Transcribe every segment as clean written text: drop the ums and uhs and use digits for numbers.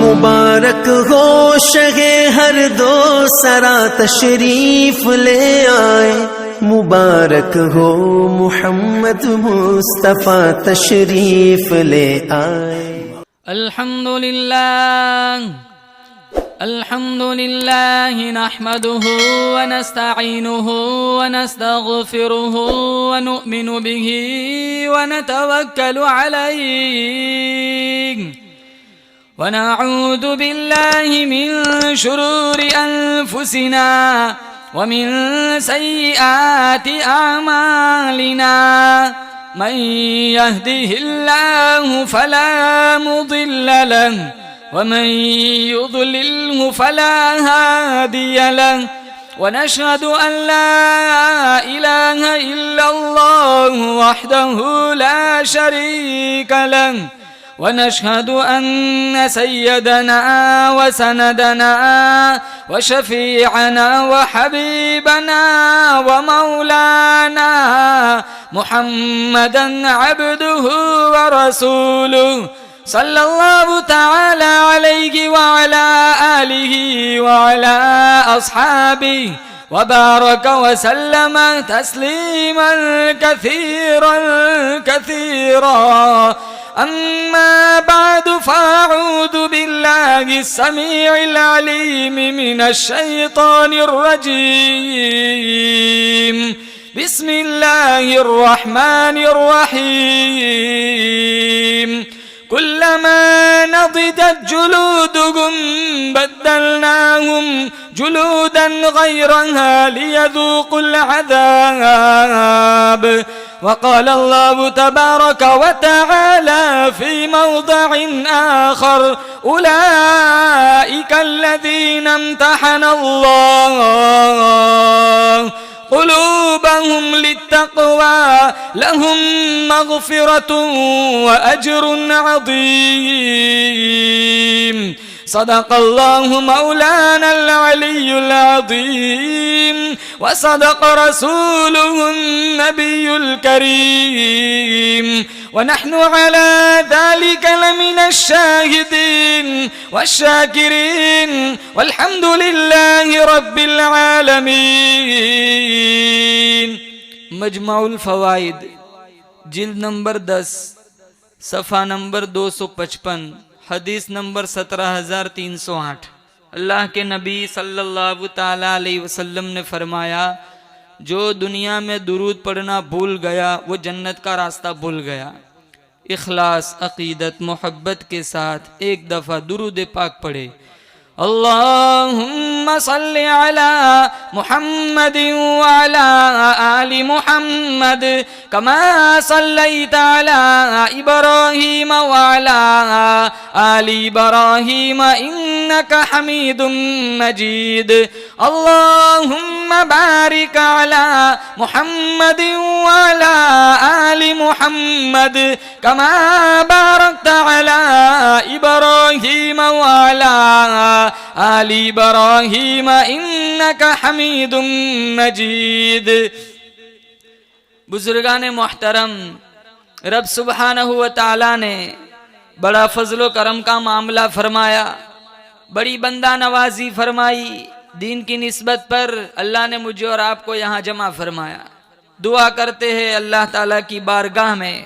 मुबारक हो शगे हर दो सरा तशरीफ ले आए, मुबारक हो मुहम्मद मुस्तफ़ा तशरीफ ले आए। अल्हम्दुलिल्लाह नहमदुहु व नस्तईनुहु व नस्तगफिरुहु व नु'मिनु बिही व नतवक्कलु अलैहि व नऊज़ु बिल्लाहि मिन शुरूरि अनफुसिना व मिन सय्यिआति अअमालिना। मन यहदिहिल्लाहु फला मुदिल्ल लहु व मन युद्लिल्हु फला हादिय लहु व नशहदु अन ला इलाहा इल्लल्लाहु वहदहु ला शरीक लहु व नशहदु अन्न सय्यदना व सनदना व शफीअना व हबीबना व मौलाना मुहम्मदन अब्दुहु व रसूलुहु सल्लल्लाहु तआला अलैहि व अला आलिहि व अला अस्हाबिहि व बारक व सल्लम तस्लीमन कसीरन कसीरा। अम्मा बादु फ़अऊज़ु बिल्लाहि अस्समीइल अलीम मिनश शैतानिर रजीम। बिस्मिल्लाहिर रहमानिर रहीम। कुल्लमा नज़िजत जुलूदुहुम बद्दलनाहुम जुलूदन गैरहा लियज़ूक़ुल अज़ाब। वक़ाल अल्लाहु तबारक व तआला फ़ी मौज़िइन आख़र उलाइका अल्लज़ीना इम्तहनल्लाहु क़ुलूबहुम लित्तक़वा लहुम मग़फ़िरतुन व अज्रुन अज़ीम। सदक़ल्लाहु मौलानल अलियुल अज़ीम व सदक़ रसूलुहुन नबियुल करीम व नहनु अला ज़ालिका लमिनश शाहिदीन वश्शाकिरीन वल्हम्दुलिल्लाहि रब्बिल आलमीन। मजमुउल फ़वाइद जिल्द नंबर 10 सफ़ा नंबर 255 हदीस नंबर 17308। अल्लाह के नबी सल्लल्लाहु ताला अलैहि वसल्लम ने फरमाया, जो दुनिया में दुरूद पढ़ना भूल गया वो जन्नत का रास्ता भूल गया। इखलास, अक़ीदत, मोहब्बत के साथ एक दफ़ा दुरूद पाक पढ़े। अल्लाहुम्मा सल्लि अला मुहम्मदिन व अला आलि मुहम्मद कमा सल्लैता अला इब्राहीम व अला आलि इब्राहीम इन्नका हमीदुम मजीद। अल्लाहुम्मा बारिक अला मुहम्मदिन व अला आलि मुहम्मद कमा बारकता अला इब्राहीम व अला आलि इब्राहीम इन्नका हमीदुम मजीद। बुजुर्गान मोहतरम, रब सुब्हानहु व तआला ने बड़ा फजलो करम का मामला फरमाया, बड़ी बंदा नवाजी फरमाई। दीन की निस्बत पर अल्लाह ने मुझे और आपको यहाँ जमा फरमाया। दुआ करते हैं अल्लाह ताला की बारगाह में,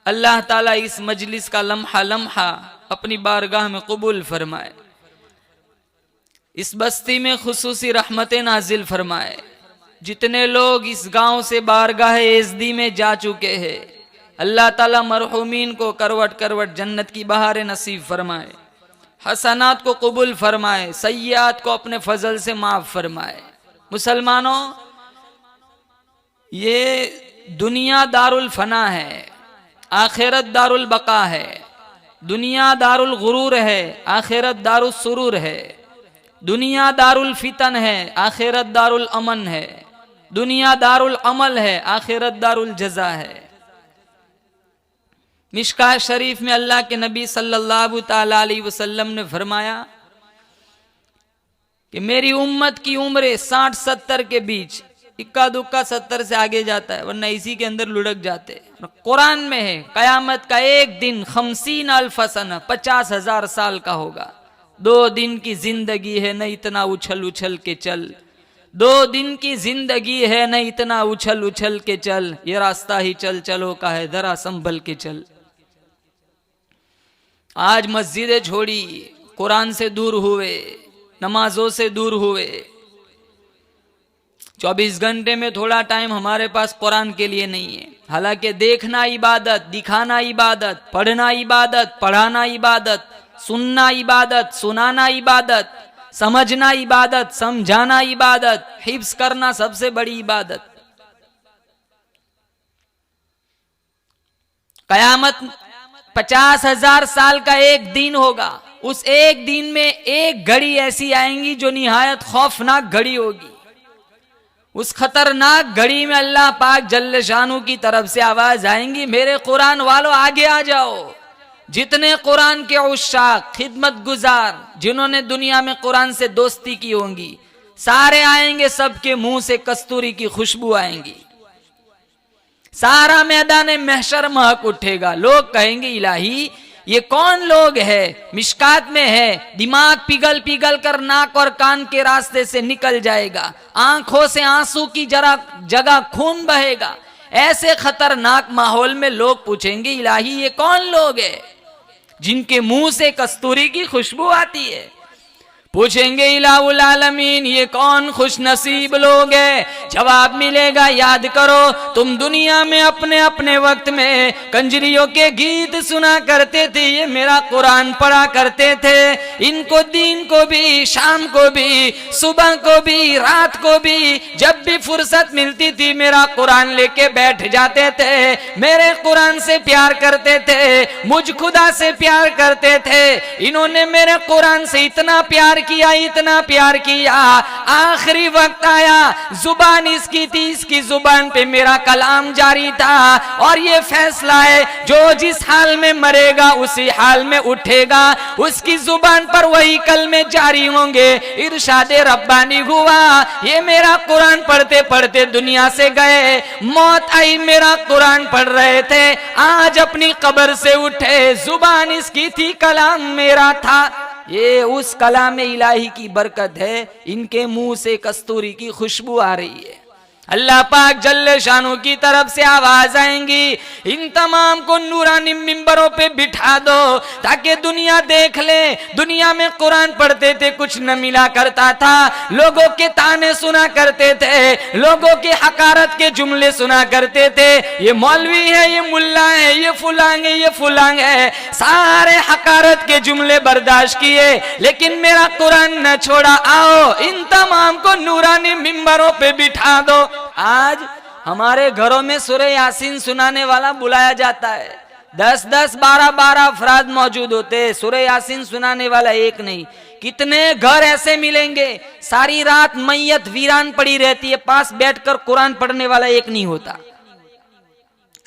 अल्लाह ताला इस मजलिस का लम्हा लम्हा अपनी बारगाह में कबूल फरमाए, इस बस्ती में खुसूसी रहमतें नाजिल फरमाए। जितने लोग इस गांव से बारगाह एज़दी में जा चुके हैं, अल्लाह ताला मरहूमीन को करवट करवट जन्नत की बहारें नसीब फरमाए, हसनात को कबूल फरमाए, सय्यात को अपने फजल से माफ फरमाए। मुसलमानों, ये दुनिया दारुल फना है, आखिरत दारुल बका है। दुनिया दारुल गुरूर है, आखिरत दारुल सुरूर है। दुनिया दारुल फितन है, आखिरत दारुल अमन है। दुनिया दारुल अमल है, आखिरत दारुल जजा है। मिशकात शरीफ में अल्लाह के नबी सल्लल्लाहु ताला अलैहि वसल्लम ने फरमाया कि मेरी उम्मत की उम्र 60-70 के बीच, इक्का दुक्का 70 से आगे जाता है, वरना इसी के अंदर लुढ़क जाते हैं। कुरान में है कयामत का एक दिन 50 अल्फ सन, 50,000 साल का होगा। 2 दिन की जिंदगी है, न इतना उछल उछल के चल। 2 दिन की जिंदगी है, न इतना उछल उछल के चल। ये रास्ता ही चल चलो का है, जरा संभल के चल। आज मस्जिदें छोड़ी, कुरान से दूर हुए, नमाजों से दूर हुए। 24 घंटे में थोड़ा टाइम हमारे पास कुरान के लिए नहीं है। हालांकि देखना इबादत, दिखाना इबादत, पढ़ना इबादत, पढ़ाना इबादत, सुनना इबादत, सुनाना इबादत, समझना इबादत, समझाना इबादत, हिफ्ज करना सबसे बड़ी इबादत। कयामत 50,000 साल का एक दिन होगा। उस एक दिन में एक घड़ी ऐसी आएंगी जो निहायत खौफनाक घड़ी होगी। उस खतरनाक घड़ी में अल्लाह पाक जल्ल शानू की तरफ से आवाज आएंगी, मेरे कुरान वालों आगे आ जाओ। जितने कुरान के उशाक, खिदमत गुजार, जिन्होंने दुनिया में कुरान से दोस्ती की होंगी, सारे आएंगे। सबके मुंह से कस्तूरी की खुशबू आएंगी। सारा मैदान महशर महक उठेगा। लोग कहेंगे इलाही ये कौन लोग है? मिशकात में है, दिमाग पिघल पिघल कर नाक और कान के रास्ते से निकल जाएगा, आंखों से आंसू की जगह खून बहेगा। ऐसे खतरनाक माहौल में लोग पूछेंगे इलाही ये कौन लोग है जिनके मुंह से कस्तूरी की खुशबू आती है? पूछेंगे इलाहुल आलमीन ये कौन खुश नसीब लोग हैं? जवाब मिलेगा, याद करो तुम दुनिया में अपने अपने वक्त में कंजरियों के गीत सुना करते थे, ये मेरा कुरान पढ़ा करते थे। इनको दिन को भी, शाम को भी, सुबह को भी, रात को भी, जब भी फुर्सत मिलती थी मेरा कुरान लेके बैठ जाते थे। मेरे कुरान से प्यार करते थे, मुझ खुदा से प्यार करते थे। इन्होंने मेरे कुरान से इतना प्यार किया, इतना प्यार किया, आखिरी वक्त आया, जुबान इसकी थी, इसकी जुबान पे मेरा कलाम जारी था। और ये फैसला है जो जिस हाल में मरेगा उसी हाल में उठेगा, उसकी जुबान पर वही कलमे जारी होंगे। इरशादे रब्बानी हुआ, ये मेरा कुरान पढ़ते पढ़ते दुनिया से गए। मौत आई, मेरा कुरान पढ़ रहे थे, आज अपनी कब्र से उठे। जुबान इसकी थी, कलाम मेरा था। ये उस कलाम इलाही की बरकत है, इनके मुंह से कस्तूरी की खुशबू आ रही है। अल्लाह पाक जल्ले शानू की तरफ से आवाज आएंगी, इन तमाम को नूरानी मिंबरों पे बिठा दो ताकि दुनिया देख ले। दुनिया में कुरान पढ़ते थे, कुछ न मिला करता था, लोगों के ताने सुना करते थे, लोगों के हकारत के जुमले सुना करते थे। ये मौलवी है, ये मुल्ला है, ये फुलांग है, ये फुलांग है, सारे हकारत के जुमले बर्दाश्त किए, लेकिन मेरा कुरान न छोड़ा। आओ इन तमाम को नूरानी मिंबरों पे बिठा दो। आज हमारे घरों में सूरह यासीन सुनाने वाला बुलाया जाता है। 10-10, 12-12 अफराद मौजूद होते हैं, सूरह यासीन सुनाने वाला एक नहीं। कितने घर ऐसे मिलेंगे सारी रात मैयत वीरान पड़ी रहती है, पास बैठकर कुरान पढ़ने वाला एक नहीं होता।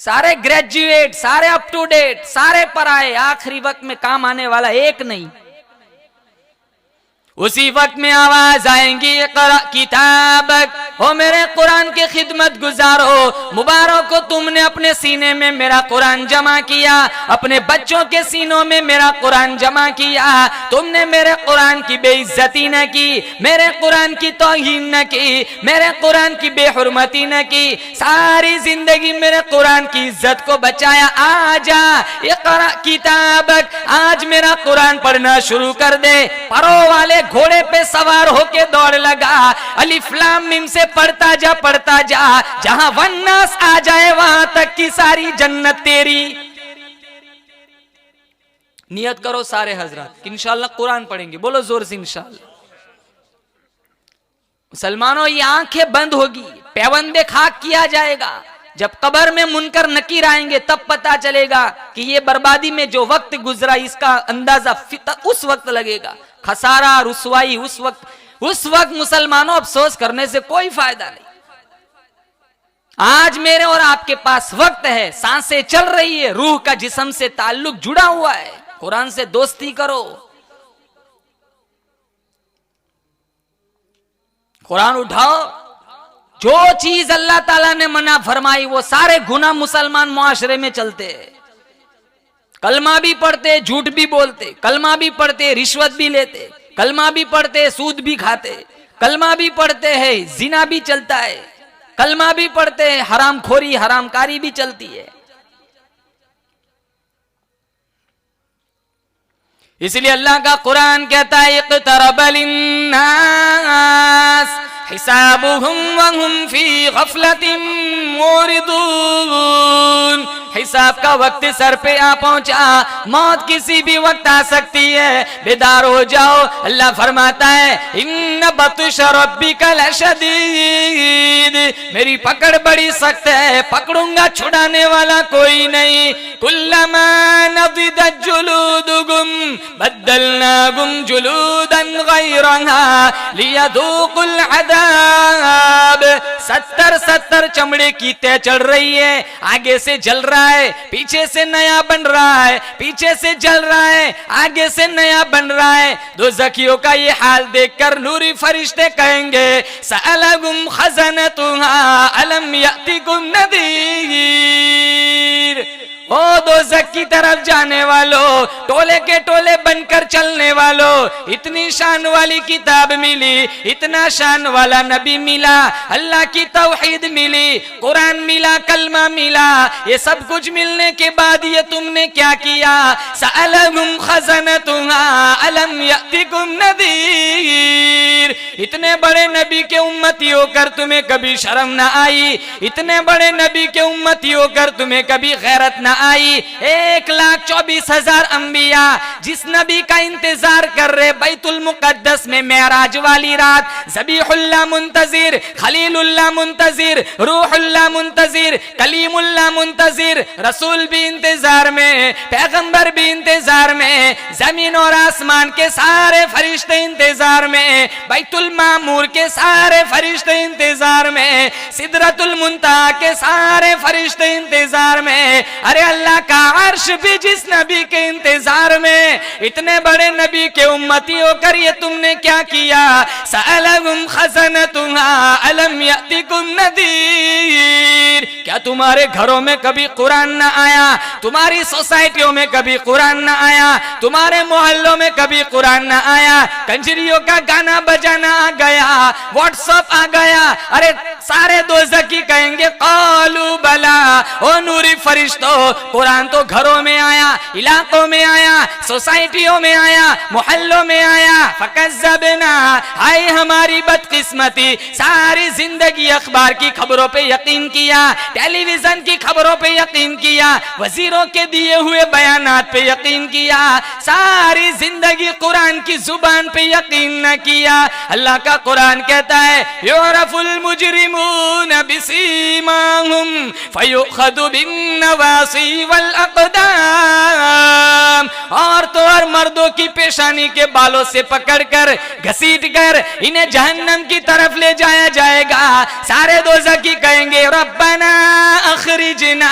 सारे ग्रेजुएट, सारे अप टू डेट, सारे पढ़ाए, आखिरी वक्त में काम आने वाला एक नहीं। उसी वक्त में आवाज आएंगी, इक़रा किताबक, ओ मेरे कुरान के खिदमत गुजारो, मुबारक हो तुमने अपने सीने में मेरा कुरान जमा किया, अपने बच्चों के सीनों में मेरा कुरान जमा किया। तुमने मेरे कुरान की बेइज्जती न की, मेरे कुरान की तौहीन न की, मेरे कुरान की बेहुरमती न की, सारी जिंदगी मेरे कुरान की इज्जत को बचाया। आजा इक़रा किताबक, आज मेरा कुरान पढ़ना शुरू कर दे। परो वाले घोड़े पे सवार होके दौड़ लगा, अलिफ लाम मीम से पढ़ता जा, पढ़ता जा, जहां वन्नास आ जाए वहां तक की सारी जन्नत तेरी। नियत करो सारे हजरत कि इंशाअल्लाह कुरान पढ़ेंगे, बोलो जोर से इंशाअल्लाह। मुसलमानों ये आंखें बंद होगी, पैबंदे खाक किया जाएगा, जब कब्र में मुनकर नकीर आएंगे तब पता चलेगा कि ये बर्बादी में जो वक्त गुजरा इसका अंदाजा उस वक्त लगेगा। खसारा रुसवाई उस वक्त मुसलमानों अफसोस करने से कोई फायदा नहीं। आज मेरे और आपके पास वक्त है, सांसें चल रही है, रूह का जिस्म से ताल्लुक जुड़ा हुआ है। कुरान से दोस्ती करो, कुरान उठाओ। जो चीज अल्लाह ताला ने मना फरमाई वो सारे गुनाह मुसलमान मुआशरे में चलते हैं। कलमा भी पढ़ते, झूठ भी बोलते, कलमा भी पढ़ते, रिश्वत भी लेते, कलमा भी पढ़ते, सूद भी खाते, कलमा भी पढ़ते हैं, जिना भी चलता है, कलमा भी पढ़ते हैं, हरामखोरी हरामकारी भी चलती है। इसलिए अल्लाह का कुरान कहता है इक़्तरब लिन्नास हिसाबुहुम वहुम फी गफलतिन मुरिदून। हिसाब का वक्त सर पे आ पहुंचा, मौत किसी भी वक्त आ सकती है, बेदार हो जाओ। अल्लाह फरमाता है इन्न बतश रब्बिका लशदीद, मेरी पकड़ बड़ी सख्त है, पकड़ूंगा छुड़ाने वाला कोई नहीं। कुल्लमा नदिदत जुलूदुहुम बद्दलनाहुम जुलूदन गैरहा लियदूकुल अदाब। 70 चमड़े की तय चढ़ रही है, आगे से जल रहा है, पीछे से नया बन रहा है, पीछे से जल रहा है, आगे से नया बन रहा है। दो ज़कियों का ये हाल देखकर नूरी फरिश्ते कहेंगे सअलहुम खज़नतुहा अलम यअतिकुम नज़ीर। ओ दोज़ख की तरफ जाने वालों, टोले के टोले बनकर चलने वालों, इतनी शान वाली किताब मिली, इतना शान वाला नबी मिला, अल्लाह की तौहीद मिली, कुरान मिला, कलमा मिला, ये सब कुछ मिलने के बाद ये तुमने क्या किया? सअलहुम खज़नतुहा अलम यअतिकुम नज़ीर। इतने बड़े नबी के उम्मती होकर तुम्हें कभी शर्म ना आई, इतने बड़े नबी के उम्मती होकर तुम्हें कभी गैरत ना आई। 1,24,000 अंबिया जिस नबी का इंतजार कर रहे बैतुल मुकद्दस में मेराज वाली रात, ज़बीहुल्लाह मुंतजिर, खलीलुल्लाह मुंतजिर, रूहुल्लाह मुंतजिर, कलीमुल्लाह मुंतजिर, रसूल भी इंतजार में, पैगंबर भी इंतजार में, जमीन और आसमान के सारे फरिश्ते इंतजार में, बैतुल मामूर के सारे फरिश्ते इंतजार में, सिदरतुल मुंतहा के सारे फरिश्ते इंतजार में। अरे अल्लाह का अर्श भी जिस नबी के इंतजार में, इतने बड़े नबी के उम्मती होकर ये तुमने क्या किया? सअलहुम खज़नतुहा अलम यअतिकुम नज़ीर। क्या तुम्हारे घरों में कभी कुरान ना आया? तुम्हारी सोसाइटियों में कभी कुरान ना आया? तुम्हारे मोहल्लों में कभी कुरान ना आया? कंजरियों का गाना बजाना आ गया, व्हाट्सएप आ गया। अरे सारे दोज़खी कहेंगे क़ालू बला, ओ नूरी फरिश्तों, कुरान तो घरों में आया, इलाकों में आया, सोसाइटियों में आया, मोहल्लों में आया। फकज़्ज़बना, हाय हमारी बदकिस्मती, सारी जिंदगी अखबार की खबरों पे यकीन किया, टेलीविजन की खबरों पे यकीन किया, वजीरों के दिए हुए बयानात पे यकीन किया, सारी जिंदगी कुरान की जुबान पे यकीन न किया। अल्लाह का कुरान कहता है युरफुल मुजरिमून बिसीमाहुम फयुखदु बिन्नवासी वल अक़दाम। औरतों और मर्दों की पेशानी के बालों से पकड़कर घसीट कर इन्हें जहन्नम की तरफ ले जाया जाएगा। सारे दोज़खी कहेंगे रब्बना अखरिजना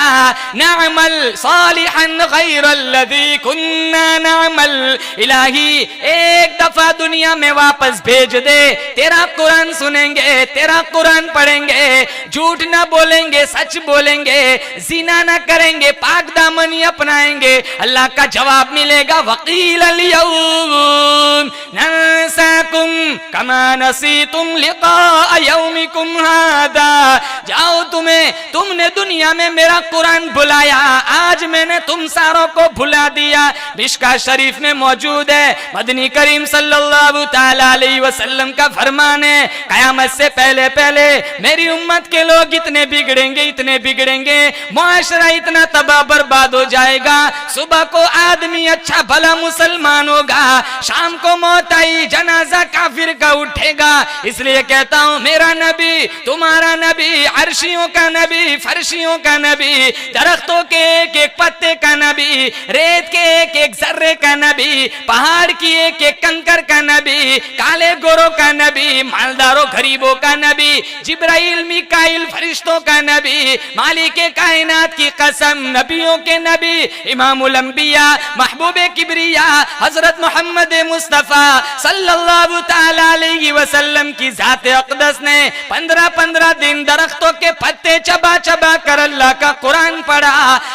नअमल सालिहन गैरल्लज़ी कुन्ना नअमल। इलाही एक दफा दुनिया में वापस भेज दे, तेरा कुरान सुनेंगे, तेरा कुरान पढ़ेंगे, झूठ ना बोलेंगे, सच बोलेंगे, जिना ना करेंगे, पाक दामनी अपनाएंगे। अल्लाह का जवाब मिलेगा वकील अल-यौम नंसाकुम कमा नसीतुम लिक़ा यौमिकुम हादा। जाओ, तुमने दुनिया में मेरा कुरान भुलाया, आज मैंने तुम सारों को भुला दिया। मिशका शरीफ में मौजूद है, मदनी करीम सल्लल्लाहु तआला अलैहि वसल्लम का फरमान है, कयामत से पहले पहले मेरी उम्मत के लोग इतने बिगड़ेंगे, इतने बिगड़ेंगे, मुआशरा इतना तबाह बर्बाद हो जाएगा। सुबह को आदमी अच्छा भला मुसलमान होगा, शाम को मौत आई, जनाजा काफिर फिरका उठेगा। इसलिए कहता हूं मेरा नबी तुम्हारा नबी, अर्शियों का नबी, फर्शियों का नबी, दरख्तों के एक एक पत्ते का नबी, रेत के एक एक जर्रे का नबी, पहाड़ की एक एक कंकर का नबी, काले गोरों का नबी, मालदारों गरीबों का नबी, जिब्राइल मीकाइल फरिश्तों का नबी, मालिक कायनात की कसम नबियों के नबी, इमामुल अंबिया महबूबे किबरिया हजरत मोहम्मद मुस्तफा सल्लल्लाहु तआला अलैहि वसल्लम की जात अक़दस ने 15-15 दिन दरख्तों के पत्ते चबा चबा कर अल्लाह का कुरान पढ़ा।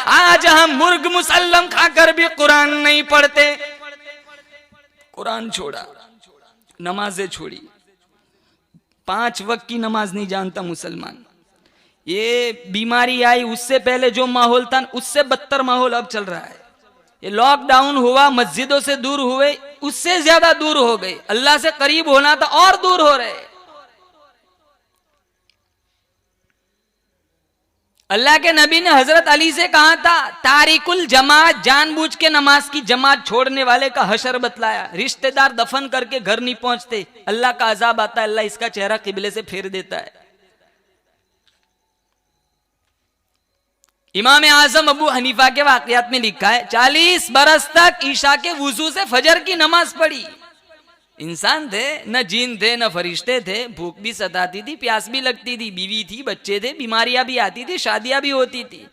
आज हम मुर्ग मुसल्लम खाकर भी कुरान नहीं पढ़ते। कुरान छोड़ा, नमाजें छोड़ी, 5 वक्त की नमाज नहीं जानता मुसलमान। ये बीमारी आई उससे पहले जो माहौल था उससे बदतर माहौल अब चल रहा है। ये लॉकडाउन हुआ, मस्जिदों से दूर हुए, उससे ज्यादा दूर हो गए। अल्लाह से करीब होना था और दूर हो रहे। अल्लाह के नबी ने हजरत अली से कहा था तारिकुल जमात, जानबूझ के नमाज की जमात छोड़ने वाले का हशर बतलाया। रिश्तेदार दफन करके घर नहीं पहुंचते, अल्लाह का अजाब आता है, अल्लाह इसका चेहरा किबले से फेर देता है। इमाम आजम अबू हनीफा के वाकयात में लिखा है 40 बरस तक ईशा के वुजू से फजर की नमाज पढ़ी। इंसान थे, न जीन थे न फरिश्ते थे, भूख भी सताती थी, प्यास भी लगती थी, बीवी थी, बच्चे थे, बीमारियां भी आती थी, शादियां भी होती थी,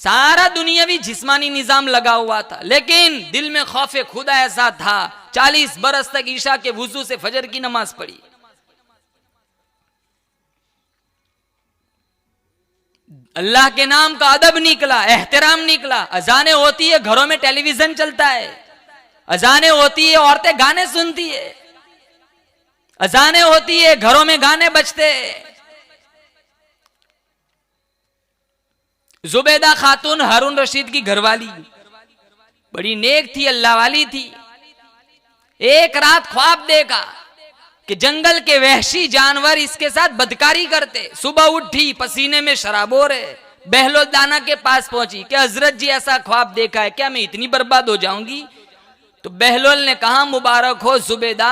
सारा दुनियावी जिस्मानी निजाम लगा हुआ था, लेकिन दिल में खौफे खुदा ऐसा था। 40 बरस तक ईशा के वुजू से फजर की नमाज पढ़ी। अल्लाह के नाम का अदब निकला, एहतराम निकला। अजाने होती है, घरों में टेलीविजन चलता है, अजाने होती है, औरतें गाने सुनती है, अजाने होती है, घरों में गाने बजते। जुबैदा खातून हारून रशीद की घरवाली बड़ी नेक थी, अल्लाह वाली थी। एक रात ख्वाब देखा कि जंगल के वहशी जानवर इसके साथ बदकारी करते। सुबह उठी, पसीने में शराबोर है, बहलोल दाना के पास पहुंची कि हजरत जी ऐसा ख्वाब देखा है, क्या मैं इतनी बर्बाद हो जाऊंगी? तो बहलोल ने कहा मुबारक हो जुबैदा,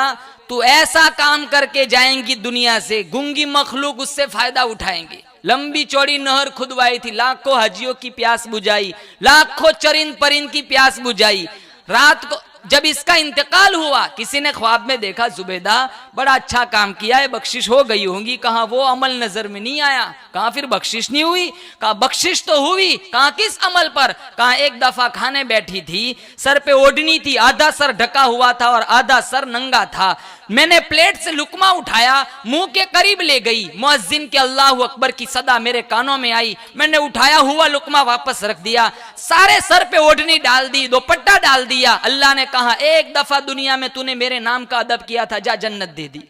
तू ऐसा काम करके जाएंगी दुनिया से, गूंगी मखलूक उससे फायदा उठाएंगे। लंबी चौड़ी नहर खुदवाई थी, लाखों हाजियों की प्यास बुझाई, लाखों चरिंद परिंद की प्यास बुझाई। रात को जब इसका इंतकाल हुआ, किसी ने ख्वाब में देखा जुबैदा बड़ा अच्छा काम किया है, बख्शिश हो गई होंगी। कहा वो अमल नजर में नहीं आया। कहा फिर बख्शिश नहीं हुई? कहा बख्शिश तो हुई। कहा किस अमल पर? कहा एक दफा खाने बैठी थी, सर पे ओढ़नी थी, आधा सर ढका हुआ था और आधा सर नंगा था। मैंने प्लेट से लुकमा उठाया, मुंह के करीब ले गई, मुअज्जिन के अल्लाहु अकबर की सदा मेरे कानों में आई, मैंने उठाया हुआ लुकमा वापस रख दिया, सारे सर पे ओढ़नी डाल दी, दुपट्टा डाल दिया। अल्लाह ने कहा एक दफा दुनिया में तूने मेरे नाम का अदब किया था, जा जन्नत दे दी।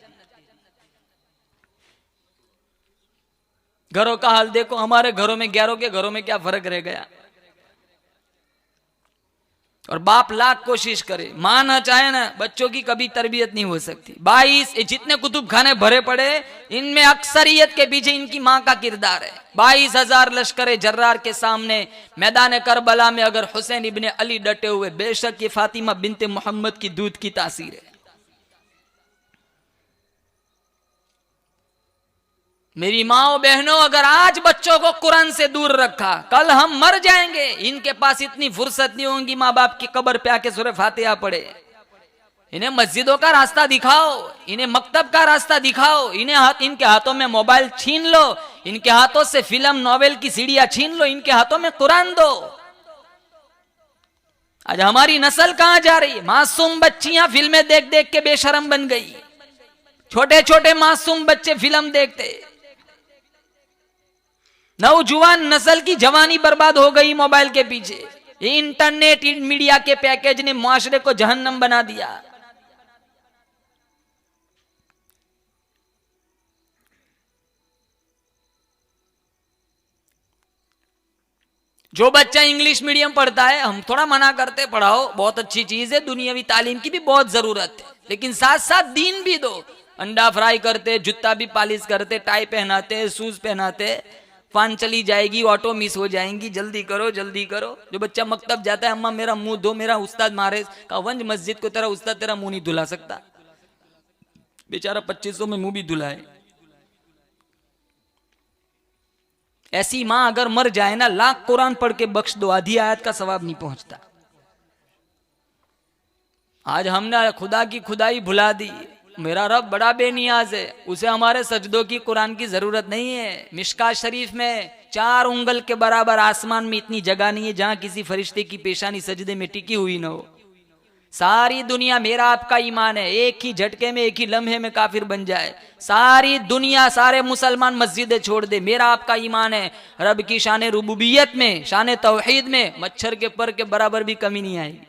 घरों का हाल देखो, हमारे घरों में गैरों के घरों में क्या फर्क रह गया। और बाप लाख कोशिश करे, मां ना चाहे ना, बच्चों की कभी तरबियत नहीं हो सकती। 22 जितने कुतुब खाने भरे पड़े, इनमें अक्सरियत के पीछे इनकी मां का किरदार है। 22,000 लश्कर जर्रार के सामने मैदान करबला में अगर हुसैन इब्ने अली डटे हुए, बेशक ये फातिमा बिनते मोहम्मद की दूध की तासीर है। मेरी माओ बहनों, अगर आज बच्चों को कुरान से दूर रखा, कल हम मर जाएंगे। इनके पास इतनी फुर्सत नहीं होगी माँ बाप की कब्र पे आके सूरह फातिहा पढ़े। इन्हें मस्जिदों का रास्ता दिखाओ, इन्हें मकतब का रास्ता दिखाओ, इनके हाथों में मोबाइल छीन लो, इनके हाथों से फिल्म नॉवेल की सीढ़ियां छीन लो, इनके हाथों में कुरान दो। आज हमारी नस्ल कहां जा रही है? मासूम बच्चियां फिल्में देख देख के बेशरम बन गई। छोटे छोटे मासूम बच्चे फिल्म देखते, नौजवान नस्ल की जवानी बर्बाद हो गई मोबाइल के पीछे। ये इंटरनेट मीडिया के पैकेज ने मुआशरे को जहन्नम बना दिया। जो बच्चा इंग्लिश मीडियम पढ़ता है, हम थोड़ा मना करते पढ़ाओ, बहुत अच्छी चीज है, दुनियावी तालीम की भी बहुत जरूरत है, लेकिन साथ साथ दीन भी दो। अंडा फ्राई करते, जूता भी पॉलिश करते, टाई पहनाते, शूज पहनाते, फान चली जाएगी, ऑटो मिस हो जाएंगी, जल्दी करो जल्दी करो। जो बच्चा मकतब जाता है, अम्मा मेरा मुंह धो, मेरा उस्ताद मारे, का वंज मस्जिद को तेरा उस्ताद तेरा मुंह नहीं धुला सकता। बेचारा 2500 में मुंह भी धुलाए। ऐसी मां अगर मर जाए ना, लाख कुरान पढ़ के बख्श दो, आधी आयत का सवाब नहीं पहुंचता। आज हमने खुदा की खुदाई भुला दी। मेरा रब बड़ा बेनियाज है, उसे हमारे सजदों की कुरान की जरूरत नहीं है। मिशकात शरीफ में 4 उंगल के बराबर आसमान में इतनी जगह नहीं है जहां किसी फरिश्ते की पेशानी सजदे में टिकी हुई न हो। सारी दुनिया मेरा आपका ईमान है, एक ही झटके में, एक ही लम्हे में काफिर बन जाए। सारी दुनिया, सारे मुसलमान मस्जिदें छोड़ दे, मेरा आपका ईमान है रब की शान रुबूबियत में, शान तौहीद में मच्छर के पर के बराबर भी कमी नहीं आएगी।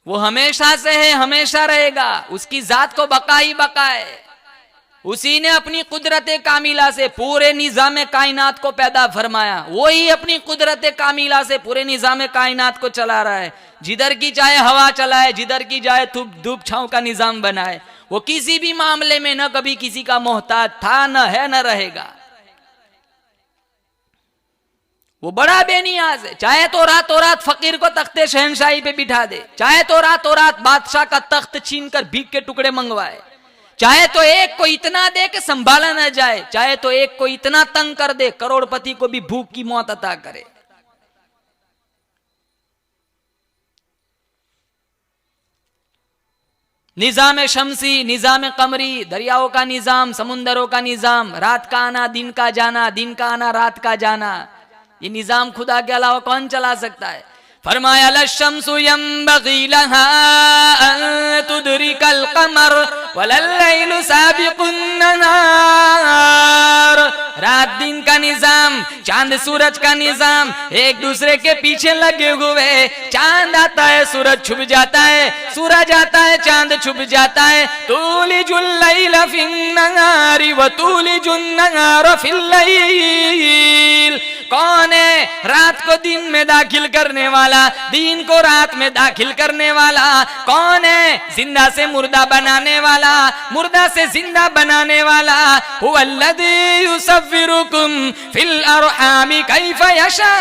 वो हमेशा से है, हमेशा रहेगा, उसकी जात को बका ही बका है। उसी ने अपनी कुदरत कामिला से पूरे निजाम कायनात को पैदा फरमाया, वही अपनी कुदरत कामिला से पूरे निजाम कायनात को चला रहा है। जिधर की चाहे हवा चलाए, जिधर की जाए धूप छांव का निजाम बनाए। वो किसी भी मामले में न कभी किसी का मोहताज था, न है, न रहेगा। वो बड़ा बेनियाज है। चाहे तो रातों रात फकीर को तख्ते शहनशाही पे बिठा दे, चाहे तो रातों रात बादशाह का तख्त छीन कर भीख के टुकड़े मंगवाए, चाहे तो एक को इतना दे कि संभाला न जाए, चाहे तो एक को इतना तंग कर दे करोड़पति को भी भूख की मौत अता करे। निजाम शमसी, निजाम कमरी, दरियाओं का निजाम, समुंदरों का निजाम, रात का आना दिन का जाना, दिन का आना रात का जाना, ये निजाम खुदा के अलावा कौन चला सकता है। फरमाया लशम्सु यंबगी लहा अन तुदरिकल कमर वलल्लैलु साबिकुन नहार। रात दिन का निजाम, चांद सूरज का निजाम एक दूसरे के पीछे लगे हुए। चांद आता है, सूरज छुप जाता है, सूरज आता है, चांद छुप जाता है। तुलिजुल लैल फिन नहारी व तुलिजुन नहार फिल लैल। कौन है रात को दिन में दाखिल करने वाला, दिन को रात में दाखिल करने वाला? कौन है जिंदा से मुर्दा बनाने वाला, मुर्दा से जिंदा बनाने वाला? हुवल्लज़ी युसव्विरुकुम फिल अरहामी कैफ यशा।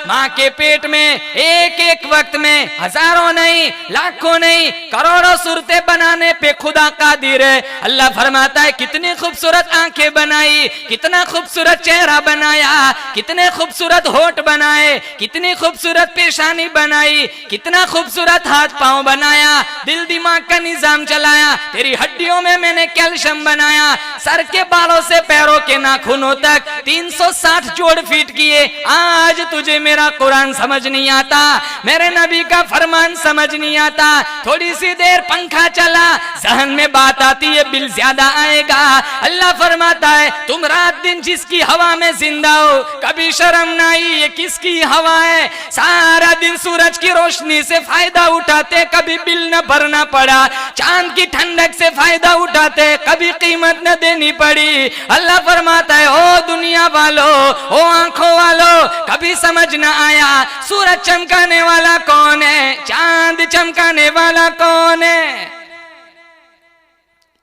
माँ के पेट में एक एक वक्त में हजारों नहीं, लाखों नहीं, करोड़ों सूरतें बनाने पे खुदा कादिर है। अल्लाह फरमाता है कितनी खूबसूरत आंखें बनाई, कितना खूबसूरत चेहरा बनाया, कितने खूबसूरत होठ बनाए, कितनी खूबसूरत पेशानी बनाई, कितना खूबसूरत हाथ पांव बनाया, दिल दिमाग का निजाम चलाया। तेरी हड्डियों में मैंने कैल्शियम बनाया, सर के बालों से पैरों के नाखूनों तक 360 जोड़ फीट किए। आज तुझे मेरा कुरान समझ नहीं आता, मेरे नबी का फरमान समझ नहीं आता। थोड़ी सी देर पंखा चला, जहन में बात आती है, बिल ज्यादा आएगा। अल्लाह फरमाता है तुम रात दिन जिसकी हवा में जिंदा हो, कभी शर्म ना आई ये किसकी हवा है? सारा दिन सूरज की रोशनी से फायदा उठाते, कभी बिल न भरना पड़ा। चांद की ठंडक से फायदा उठाते, कभी कीमत न देनी पड़ी। अल्लाह फरमाता है ओ दुनिया वालों, ओ आंखों वालों, कभी समझ न आया सूरज चमकाने वाला कौन है, चांद चमकाने वाला कौन है?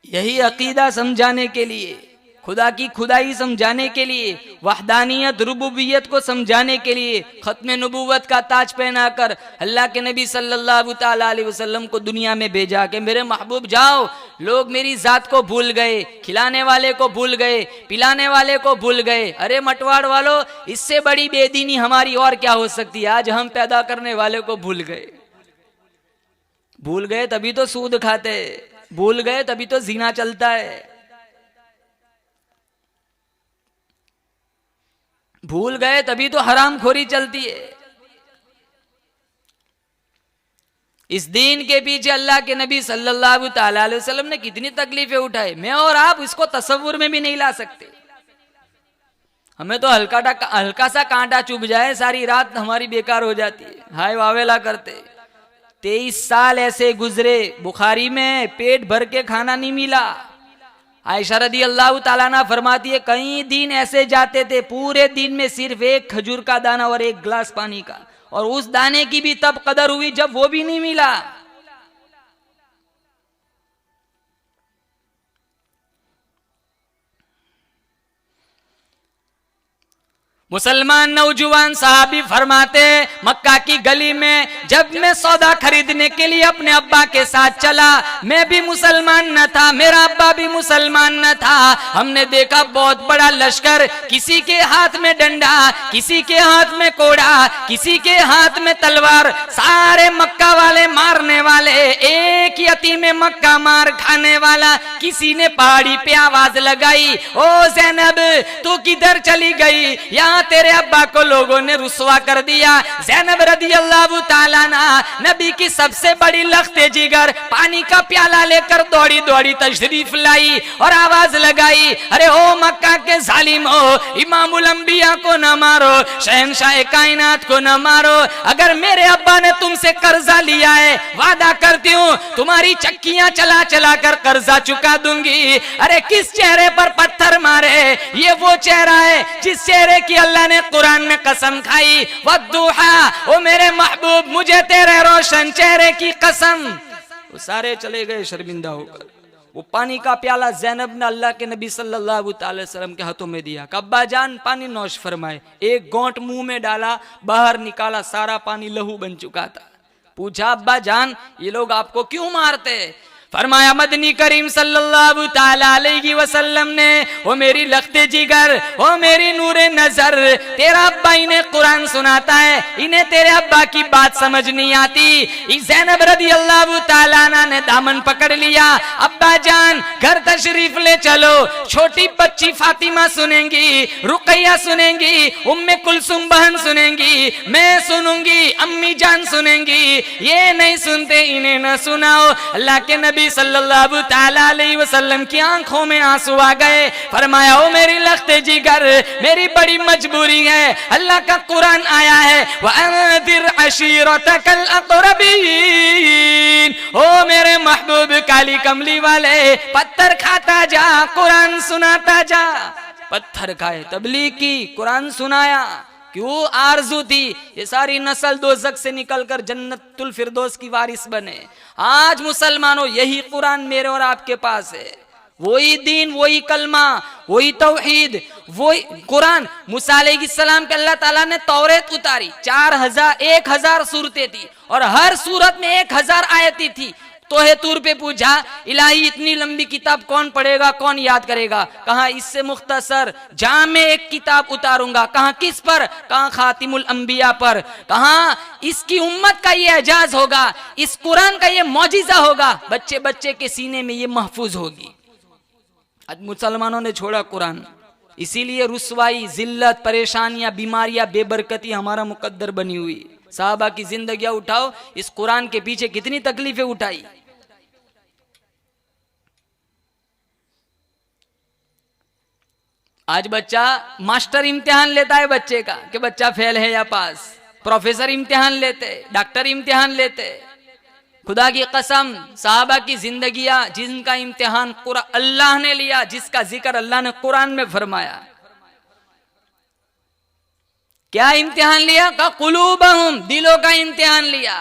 यही अकीदा समझाने के लिए, खुदा की खुदाई समझाने के लिए, वहदानियत रुबूबियत को समझाने के लिए खत्म नबूवत का ताज पहनाकर अल्लाह के नबी सल्लल्लाहु ताला अलैहि वसल्लम को दुनिया में भेजा कि मेरे महबूब जाओ, लोग मेरी जात को भूल गए, खिलाने वाले को भूल गए, पिलाने वाले को भूल गए। अरे मटवाड़ वालों, इससे बड़ी बेदीनी हमारी और क्या हो सकती है? आज हम पैदा करने वाले को भूल गए। भूल गए तभी तो सूद खाते, भूल गए तभी तो जीना चलता है, भूल गए तभी तो हरामखोरी चलती है। इस दीन के पीछे अल्लाह के नबी सल्लल्लाहु ताला अलैहि वसल्लम ने कितनी तकलीफें उठाई, मैं और आप इसको तसव्वुर में भी नहीं ला सकते। हमें तो हल्का सा कांटा चुभ जाए, सारी रात हमारी बेकार हो जाती है, हाय वावेला करते। 23 साल ऐसे गुजरे, बुखारी में पेट भर के खाना नहीं मिला। आयशा रदी अल्लाह ताला अन्हा फरमाती है कई दिन ऐसे जाते थे, पूरे दिन में सिर्फ एक खजूर का दाना और एक गिलास पानी का, और उस दाने की भी तब कदर हुई जब वो भी नहीं मिला। मुसलमान नौजवान साहबी फरमाते, मक्का की गली में जब मैं सौदा खरीदने के लिए अपने अब्बा के साथ चला, मैं भी मुसलमान न था, मेरा अब्बा भी मुसलमान न था। हमने देखा बहुत बड़ा लश्कर, किसी के हाथ में डंडा, किसी के हाथ में कोड़ा, किसी के हाथ में तलवार, सारे मक्का वाले मारने वाले, एक यतीम मक्का मार खाने वाला। किसी ने पहाड़ी पे आवाज लगाई, ओ ज़ैनब तू किधर चली गई, यहाँ तेरे अब्बा को लोगों ने रुसवा कर दिया। ज़ैनब रदियल्लाहु ताला अन्हा नबी की सबसे बड़ी लख्ते जिगर पानी का प्याला लेकर दौड़ी दौड़ी तशरीफ लाई और आवाज लगाई, अरे ओ मक्का के जालिमो, इमामुल अंबिया को न मारो, शहंशाह कायनात को न मारो। अगर मेरे अब्बा ने तुमसे कर्जा लिया है, वादा करती हूँ तुम्हारी चक्कियां चला चला कर कर्जा चुका दूंगी। अरे किस चेहरे पर पत्थर मारे, ये वो चेहरा है जिस चेहरे की अल्लाह ने कुरान में कसम खाई, वद्दुहा, ओ मेरे महबूब मुझे तेरे रोशन चेहरे की कसम। वो सारे चले गए शर्मिंदा होकर। वो पानी का प्याला ज़ैनब ने अल्लाह के नबी सल्लल्लाहु अलैहि वसल्लम के हाथों में दिया, अब्बा जान पानी नौश फरमाए। एक गोंट मुंह में डाला, बाहर निकाला, सारा पानी लहू बन चुका था। पूछा, अब्बा जान ये लोग आपको क्यों मारते? फरमाया मदनी करीम सल्लल्लाहु ताला अलैहि वसल्लम ने, ओ मेरी लख्ते जिगर, ओ मेरी नूरे नजर, तेरा अब्बा इन्हें कुरान सुनाता है, इन्हें तेरे अब्बा की बात समझ नहीं आती। ज़ैनब रदियल्लाहु ताला अन्हा ने दामन पकड़ लिया, अब्बा जान घर तशरीफ ले चलो, छोटी बच्ची फातिमा सुनेंगी, रुकैया सुनेंगी, उम्मे कुलसुम बहन सुनेंगी, मैं सुनूंगी, अम्मी जान सुनेंगी, ये नहीं सुनते इन्हें न सुनाओ। अल्लाह के नबी सल्लल्लाहु ताला अलैहि वसल्लम की आंखों में आंसू आ गए। फरमाया, ओ मेरी लख्ते जिगर, मेरी बड़ी मजबूरी है, अल्लाह का कुरान आया है, वअंदिर अशीरतकल अक़रबीन, ओ मेरे महबूब काली कमली वाले, पत्थर खाता जा, कुरान सुनाता जा। पत्थर खाए, तबलीग की, कुरान सुनाया। क्यों? आरजू थी ये सारी नस्ल दोज़ख से निकलकर जन्नतुल फिरदौस की वारिस बने। आज मुसलमानों यही कुरान मेरे और आपके पास है, वही दीन, वही कलमा, वही तौहीद, वही कुरान। मूसा अलैहिस्सलाम पे अल्लाह ताला ने तौरेत उतारी, 1000 सूरतें थी और हर सूरत में 1000 आयतें थी। तोहे तूर पे पूछा, इलाही इतनी लंबी किताब कौन पढ़ेगा, कौन याद करेगा? कहा इससे मुख्तसर जामे एक किताब उतारूंगा। कहा किस पर? कहा खातिमुल अंबिया पर। कहा इसकी उम्मत का ये एजाज होगा, इस कुरान का ये मौजिजा होगा, बच्चे बच्चे के सीने में ये महफूज होगी। आज मुसलमानों ने छोड़ा कुरान, इसीलिए रुसवाई, जिल्लत, परेशानियां, बीमारियां, बेबरकती हमारा मुकद्दर बनी हुई। साहबा की जिंदगियां उठाओ, इस कुरान के पीछे कितनी तकलीफें उठाई। आज बच्चा मास्टर इम्तिहान लेता है बच्चे का कि बच्चा फेल है या पास, प्रोफेसर इम्तिहान लेते, डॉक्टर इम्तिहान लेते। खुदा की कसम, साहबा की जिंदगियां जिनका इम्तिहान अल्लाह ने लिया, जिसका जिक्र अल्लाह ने कुरान में फरमाया। क्या इम्तिहान लिया? कहा कुलूबहुम, दिलों का इम्तिहान लिया।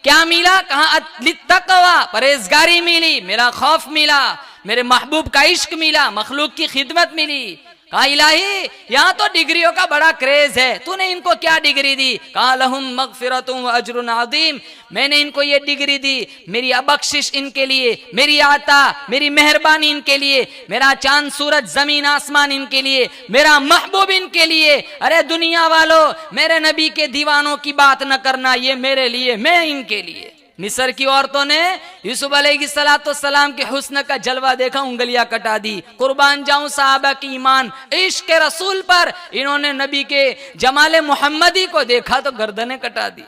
क्या मिला? कहा लित्तक़वा, परहेजगारी मिली, मेरा खौफ मिला, मेरे महबूब का इश्क मिला, मखलूक की खिदमत मिली। कहा इलाही यहाँ तो डिग्रियों का बड़ा क्रेज है, तूने इनको क्या डिग्री दी? कहा लहुम मगफिरतुम व अज्रुन अज़ीम, मैंने इनको ये डिग्री दी, मेरी बख्शिश इनके लिए, मेरी आता, मेरी मेहरबानी इनके लिए, मेरा चांद सूरज जमीन आसमान इनके लिए, मेरा महबूब इनके लिए। अरे दुनिया वालों, मेरे नबी के दीवानों की बात न करना, ये मेरे लिए, मैं इनके लिए। मिस्र की औरतों ने यूसुफ अलैहिस्सलाम के हुस्न का जलवा देखा, उंगलियां कटा दी। कुर्बान जाऊं साहबा की ईमान, इश्क रसूल पर इन्होंने नबी के जमाले मोहम्मदी को देखा तो गर्दनें कटा दी।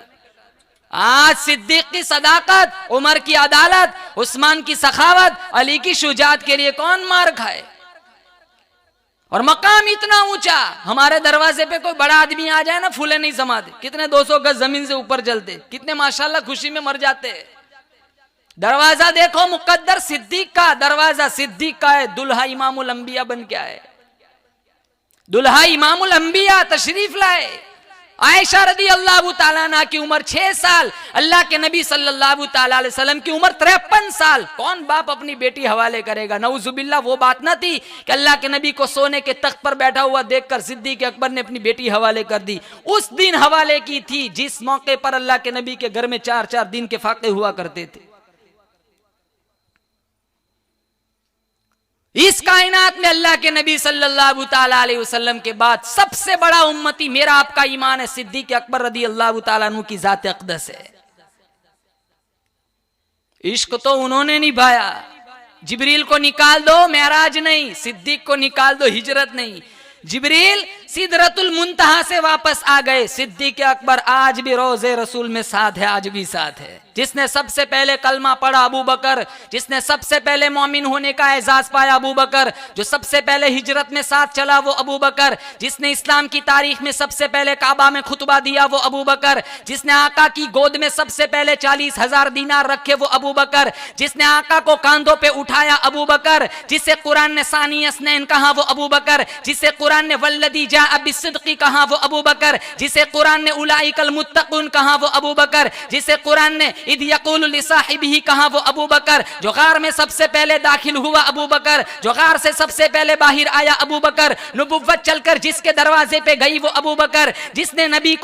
आज सिद्दीक की सदाकत, उमर की अदालत, उस्मान की सखावत, अली की शुजात के लिए कौन मार खाए? और मकाम इतना ऊंचा, हमारे दरवाजे पे कोई बड़ा आदमी आ जाए ना, फूले नहीं समाते, कितने 200 गज जमीन से ऊपर चलते, कितने माशाल्लाह खुशी में मर जाते। दरवाजा देखो, मुकद्दर सिद्दीक का दरवाजा, सिद्दीक का है, दुल्हा इमामुल अंबिया बन के आए, दुल्हा इमामुल अंबिया तशरीफ लाए। आयशा रदी अल्लाह ताला अन्हा की उम्र 6 साल, अल्लाह के नबी सल्लल्लाहु ताला अलैहि वसल्लम की उम्र 53 साल। कौन बाप अपनी बेटी हवाले करेगा? नऊजुबिल्लाह वो बात ना थी कि अल्लाह के नबी को सोने के तख्त पर बैठा हुआ देखकर सिद्दीक अकबर ने अपनी बेटी हवाले कर दी। उस दिन हवाले की थी जिस मौके पर अल्लाह के नबी के घर में 4-4 दिन के फाके हुआ करते थे। इस कायनात में अल्लाह के नबी सल्लल्लाहु ताला अलैहि वसल्लम के बाद सबसे बड़ा उम्मती मेरा आपका ईमान है, सिद्दीक अकबर रदी अल्लाह ताला अन्हु की जात अक़दस है। इश्क तो उन्होंने निभाया। जिब्रील को निकाल दो, मेराज नहीं। सिद्दीक को निकाल दो, हिजरत नहीं। जिब्रील सिदरतुल मुंतहा से वापस आ गए। सिद्दीक अकबर आज भी रोज़े रसूल में साथ है, आज भी साथ है। जिसने सबसे पहले कलमा पढ़ा अबू बकर, जिसने सबसे पहले मोमिन होने का एजाज पाया अबू बकर, जो सबसे पहले हिजरत में साथ चला वो अबू बकर, जिसने इस्लाम की तारीख में सबसे पहले काबा में खुतबा दिया वो अबू बकर, जिसने आका की गोद में सबसे पहले 40,000 दीनार रखे वो अबू बकर, जिसने आका को कांधों पे उठाया अबू बकर, जिसे कुरान ने सानी अस्नैन कहा वो अबू बकर, जिसे कुरान ने वल्लदी जाअ बिस्सिद्क़ी कहा वो अबू बकर, जिसे कुरान ने उलाइकल मुत्तक़ून कहा वो अबू बकर, जिसे कुरान ने इद यक़ूलु लिसाहिबिही कहा वो अबू बकर, जो गार में सबसे पहले दाखिल हुआ अबू बकर, जो गार से सबसे पहले बाहर आया अबू बकर, नबुव्वत चलकर जिसके दरवाजे पे गई वो अबू बकर, जिसने नबी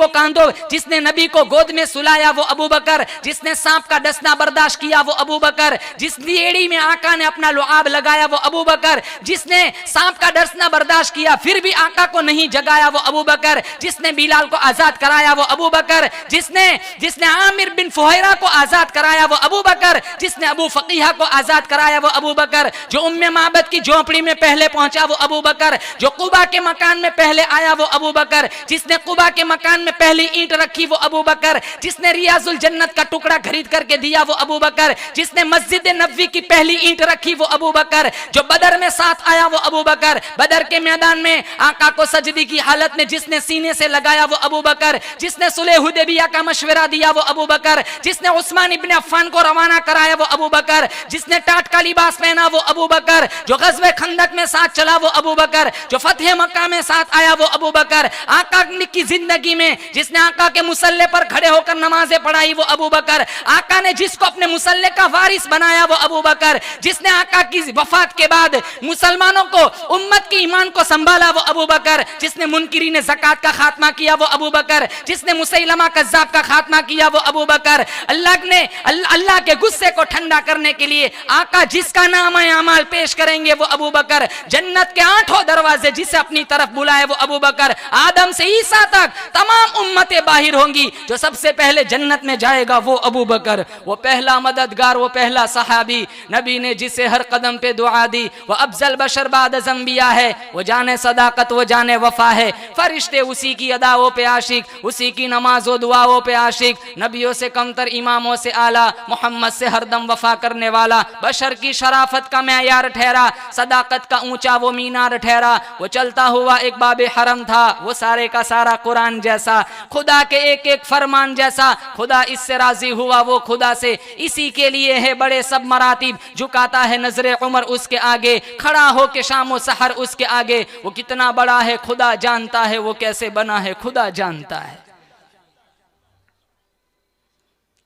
को गोद में सुलाया वो अबू बकर, जिसने सांप का डसना बर्दाश्त किया वो अबू बकर, जिसकी एड़ी में आका ने अपना लुआब लगाया वो अबू बकर, जिसने सांप का डसना बर्दाश्त किया फिर भी आका को नहीं जगाया वो अबू बकर, जिसने बिलाल को आजाद कराया वो अबू बकर, जिसने आमिर बिन फुहैरा को आजाद कराया वो अबू बकर, जिसने अबू फकीहा को आजाद कराया वो अबू बकर, जो उम्मे माबद की झोपड़ी में पहले पहुंचा वो अबू बकर, जो कुबा के मकान में पहले आया वो अबू बकर, जिसने कुबा के मकान में पहली ईंट रखी वो अबू बकर, जिसने रियाजुल जन्नत का टुकड़ा खरीद करके दिया वो अबू बकर, जिसने मस्जिद नबवी की पहली ईंट रखी वो अबू बकर, जो बदर में साथ आया वो अबू बकर, बदर के मैदान में आका को सजदी की हालत में जिसने सीने से लगाया वो अबू बकर, जिसने सुलह हुदैबिया का मशवरा दिया वो अबू बकर, जिसने उस्मान इब्न अफ़्फ़ान को रवाना कराया वो अबू बकर, जिसने टाट का लिबास पहना वो अबू बकर, जो ग़ज़वे खंदक में साथ चला वो अबू बकर, जो फतह मक्का में साथ आया वो अबू बकर, आका की जिंदगी में जिसने आका के मुसल्ले पर खड़े होकर नमाजें पढ़ाई वो अबू बकर, आका ने जिसको अपने मुसल्ले का वारिस बनाया वो अबू बकर, जिसने आका की वफात के बाद मुसलमानों को उम्मत के ईमान को संभाला वो अबू बकर, जिसने मुनकिरीन ज़कात का खात्मा किया वो अबू बकर, जिसने मुसैलमा कज़्ज़ाब का खात्मा किया वो अबू बकर। अल्लाह के गुस्से को ठंडा करने के लिए आका जिसका नाम अमाल पेश करेंगे वो अबू बकर, जन्नत के 8 दरवाजे जिसे अपनी तरफ बुलाए वो अबू बकर, आदम से ईसा तक तमाम उम्मतें बाहिर होंगी, जो सबसे पहले जन्नत में जाएगा वो अबू बकर, वो पहला मददगार, वो पहला सहाबी, नबी ने जिसे हर कदम पे दुआ दी, वो अफजल बशर बाद अंबिया है, वो जाने सदाकत, वो जाने वफा है, फरिश्ते उसी की अदाओं पे आशिक, उसी की नमाजों दुआओं पे आशिक, नबियों से कमतर इमामों से आला, मोहम्मद से हरदम वफा करने वाला, बशर की शराफत का मैयार ठहरा, सदाकत का ऊंचा वो मीनार ठहरा, वो चलता हुआ एक बाबे हरम था, वो सारे का सारा कुरान जैसा, खुदा के एक एक फरमान जैसा, खुदा इससे राजी हुआ वो खुदा से, इसी के लिए है बड़े सब मरातिब, झुकाता है नजरे उमर उसके आगे, खड़ा हो के शामो सहर उसके आगे, वो कितना बड़ा है खुदा जानता है, वो कैसे बना है खुदा जानता है।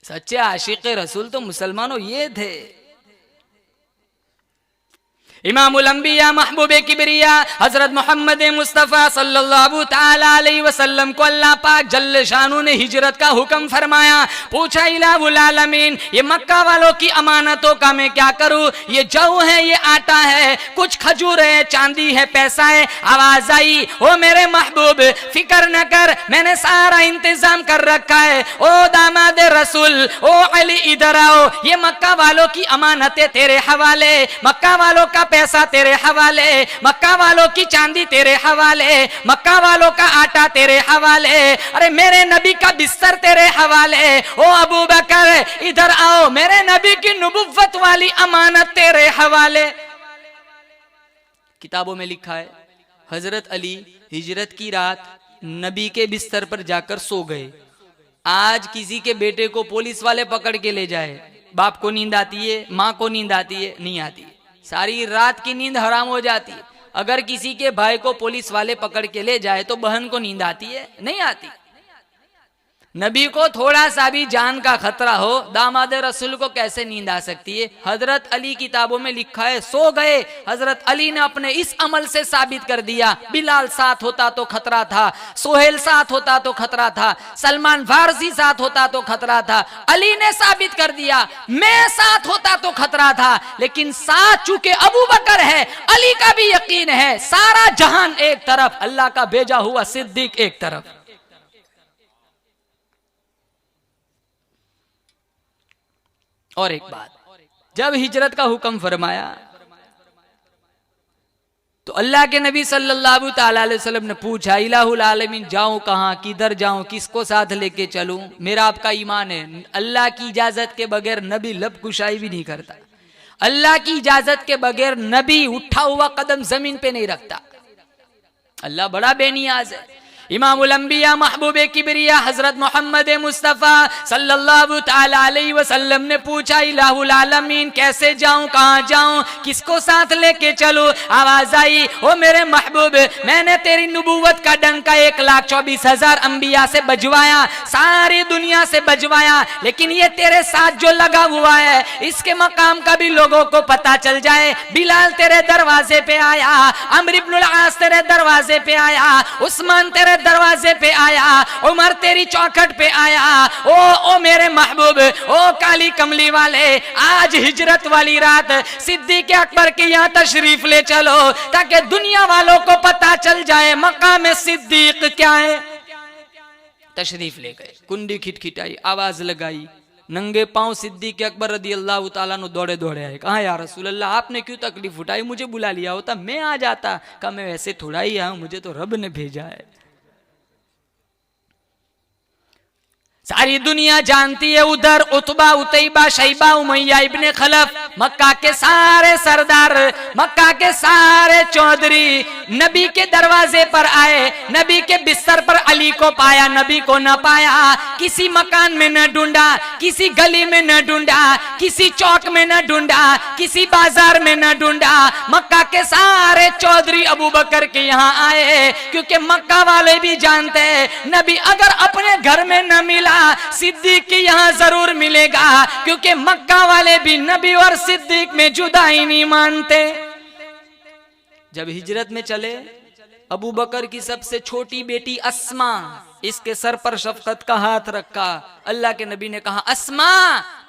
सच्चे आशिक रसूल तो मुसलमानों ये थे। इमामुल अंबिया महबूब किबरिया हजरत मोहम्मद मुस्तफ़ा सल्लल्लाहु ताला अलैहि वसल्लम को अल्लाह पाक जल्ल शानु ने हिजरत का हुक्म फरमाया। पूछा इलाहुल आलमीन, ये मक्का वालों की अमानतों का मैं क्या करूं? ये जौ है, ये आटा है, कुछ खजूर है, चांदी है, पैसा है। आवाज आई, ओ मेरे महबूब फिक्र न कर, मैंने सारा इंतजाम कर रखा है। ओ दामाद रसूल, ओ अली इधर आओ, ये मक्का वालों की अमानतें तेरे हवाले, मक्का वालों का पैसा तेरे हवाले, मक्का वालों की चांदी तेरे हवाले, मक्का वालों का आटा तेरे हवाले, अरे मेरे नबी का बिस्तर तेरे हवाले। ओ अबू बकर इधर आओ, मेरे नबी की नबुव्वत वाली अमानत तेरे हवाले। किताबों में लिखा है हजरत अली हिजरत की रात नबी के बिस्तर पर जाकर सो गए। आज किसी के बेटे को पुलिस वाले पकड़ के ले जाए, बाप को नींद आती है, माँ को नींद आती है? नहीं आती, सारी रात की नींद हराम हो जाती है। अगर किसी के भाई को पुलिस वाले पकड़ के ले जाए तो बहन को नींद आती है? नहीं आती। नबी को थोड़ा सा भी जान का खतरा हो, दामाद रसूल को कैसे नींद आ सकती है? हजरत अली किताबों में लिखा है, सो गए। हजरत अली ने अपने इस अमल से साबित कर दिया। बिलाल साथ होता तो खतरा था, सोहेल साथ होता तो खतरा था, सलमान फारसी साथ होता तो खतरा था। अली ने साबित कर दिया, मैं साथ होता तो खतरा था, लेकिन साथ चूंकि अबू बकर है, अली का भी यकीन है, सारा जहान एक तरफ, अल्लाह का भेजा हुआ सिद्दीक एक तरफ। और एक बात, जब हिजरत का हुक्म फरमाया तो अल्लाह के नबी सल्लल्लाहु ताला अलैहि वसल्लम ने पूछा, इलाहुल आलमीन जाऊं कहां, किधर जाऊं, किसको साथ लेके चलूं? मेरा आपका ईमान है, अल्लाह की इजाजत के बगैर नबी लब कुशाई भी नहीं करता। अल्लाह की इजाजत के बगैर नबी उठा हुआ कदम जमीन पे नहीं रखता। अल्लाह बड़ा बेनियाज है। इमामुल अंबिया महबूबे किबरिया हजरत मोहम्मद मुस्तफ़ा सल्लल्लाहु ताला अलैहि वसल्लम ने पूछा, इलाहुल आलमीन कैसे जाऊं, कहां जाऊं, किसको साथ लेके चलूं? आवाज आई, ओ मेरे महबूब, मैंने तेरी नबूवत का डंका 1,24,000 अंबिया से बजवाया, सारी दुनिया से बजवाया, लेकिन ये तेरे साथ जो लगा हुआ है, इसके मकाम का भी लोगों को पता चल जाए। बिलाल तेरे दरवाजे पे आया, अम्र इब्नुल आस तेरे दरवाजे पे आया, उस्मान तेरे दरवाजे पे आया, उमर तेरी चौखट पे आया। ओ मेरे महबूब, ओ काली कमली वाले, आज हिजरत वाली रात सिद्दीक अकबर के यहाँ तशरीफ ले चलो, ताकि दुनिया वालों को पता चल जाए मकाम सिद्दीक क्या है। तशरीफ ले गए, कुंडी खिटखिटाई, आवाज लगाई, नंगे पांव सिद्दीक अकबर रदी अल्लाह ताला नु दौड़े दौड़े आए। कहा या रसूल अल्लाह, आपने क्यों तकलीफ उठाई? मुझे बुला लिया होता, मैं आ जाता। कहा मैं वैसे थोड़ा ही आया हूं, मुझे तो रब ने भेजा है। सारी दुनिया जानती है, उधर उतबा, उतैबा, शैबा, उमैया इब्ने खलफ, मक्का के सारे सरदार, मक्का के सारे चौधरी नबी के दरवाजे पर आए। नबी के बिस्तर पर अली को पाया, नबी को न पाया। किसी मकान में न ढूंढा, किसी गली में न ढूंढा, किसी चौक में न ढूंढा, किसी बाजार में न ढूंढा। मक्का के सारे चौधरी अबू बकर के यहाँ आए, क्योंकि मक्का वाले भी जानते हैं नबी अगर अपने घर में न मिला, सिद्दीक के यहाँ जरूर मिलेगा, क्योंकि मक्का वाले भी नबी और सिद्दीक में जुदाई नहीं मानते। जब हिजरत में चले, अबू बकर की सबसे छोटी बेटी अस्मा, इसके सर पर शफकत का हाथ रखा। अल्लाह के नबी ने कहा, अस्मा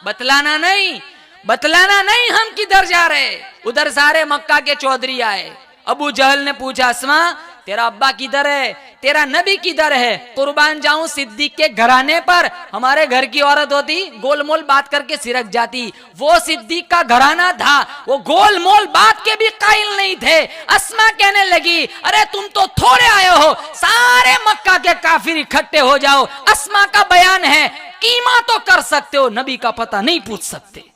बतलाना नहीं, बतलाना नहीं हम किधर जा रहे। उधर सारे मक्का के चौधरी आए। अबू जहल ने पूछा, अस्मा तेरा अब्बा किधर है, तेरा नबी किधर है? कुर्बान जाऊं सिद्दीक के घराने पर, हमारे घर की औरत होती गोलमोल बात करके सिरक जाती, वो सिद्दीक का घराना था, वो गोलमोल बात के भी कायल नहीं थे। अस्मा कहने लगी, अरे तुम तो थोड़े आए हो, सारे मक्का के काफिर इकट्ठे हो जाओ। अस्मा का बयान है, कीमा तो कर सकते हो, नबी का पता नहीं पूछ सकते।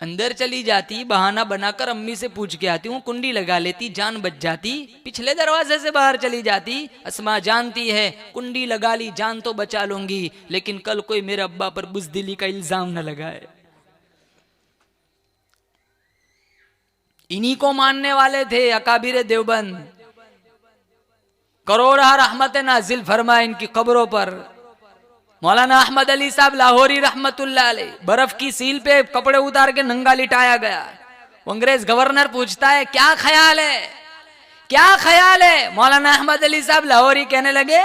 अंदर चली जाती, बहाना बनाकर अम्मी से पूछ के आती हूँ, कुंडी लगा लेती, जान बच जाती, पिछले दरवाजे से बाहर चली जाती। अस्मा जानती है कुंडी लगा ली, जान तो बचा लूंगी, लेकिन कल कोई मेरे अब्बा पर बुज़दिली का इल्जाम न लगाए। इन्हीं को मानने वाले थे अकाबिर देवबंद। करोड़ा रहमत नाजिल फरमाए इनकी कब्रों पर। मौलाना अहमद अली साहब लाहौरी रहमतुल्लाह अलैह, बर्फ की सील पे कपड़े उतार के नंगा लिटाया गया। अंग्रेज गवर्नर पूछता है, क्या ख्याल है, क्या ख्याल है? मौलाना अहमद अली साहब लाहौरी कहने लगे,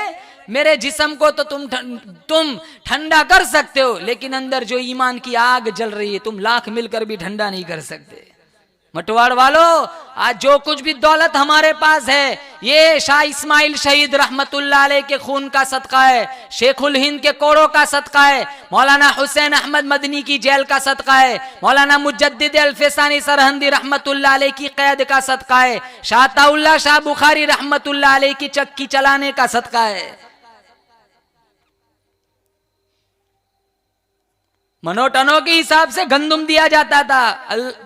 मेरे जिस्म को तो तुम ठंडा कर सकते हो, लेकिन अंदर जो ईमान की आग जल रही है, तुम लाख मिलकर भी ठंडा नहीं कर सकते। मटवाड़ वालों, आज जो कुछ भी दौलत हमारे पास है, ये शाह इस्माइल शहीद रहमतुल्लाह अलैह के खून का सदका है, शेखुल हिंद के कोड़ों का सदका है, मौलाना हुसैन अहमद मदनी की जेल का सदका है, मौलाना मुजद्दिद अल्फसानी सरहंदी रहमतुल्लाह अलैह की कैद का सदका है, शाह ताउल्लाह शाह बुखारी रहमतुल्लाह अलैह की चक्की चलाने का सदका है। मनोटनों के हिसाब से गंदुम दिया जाता था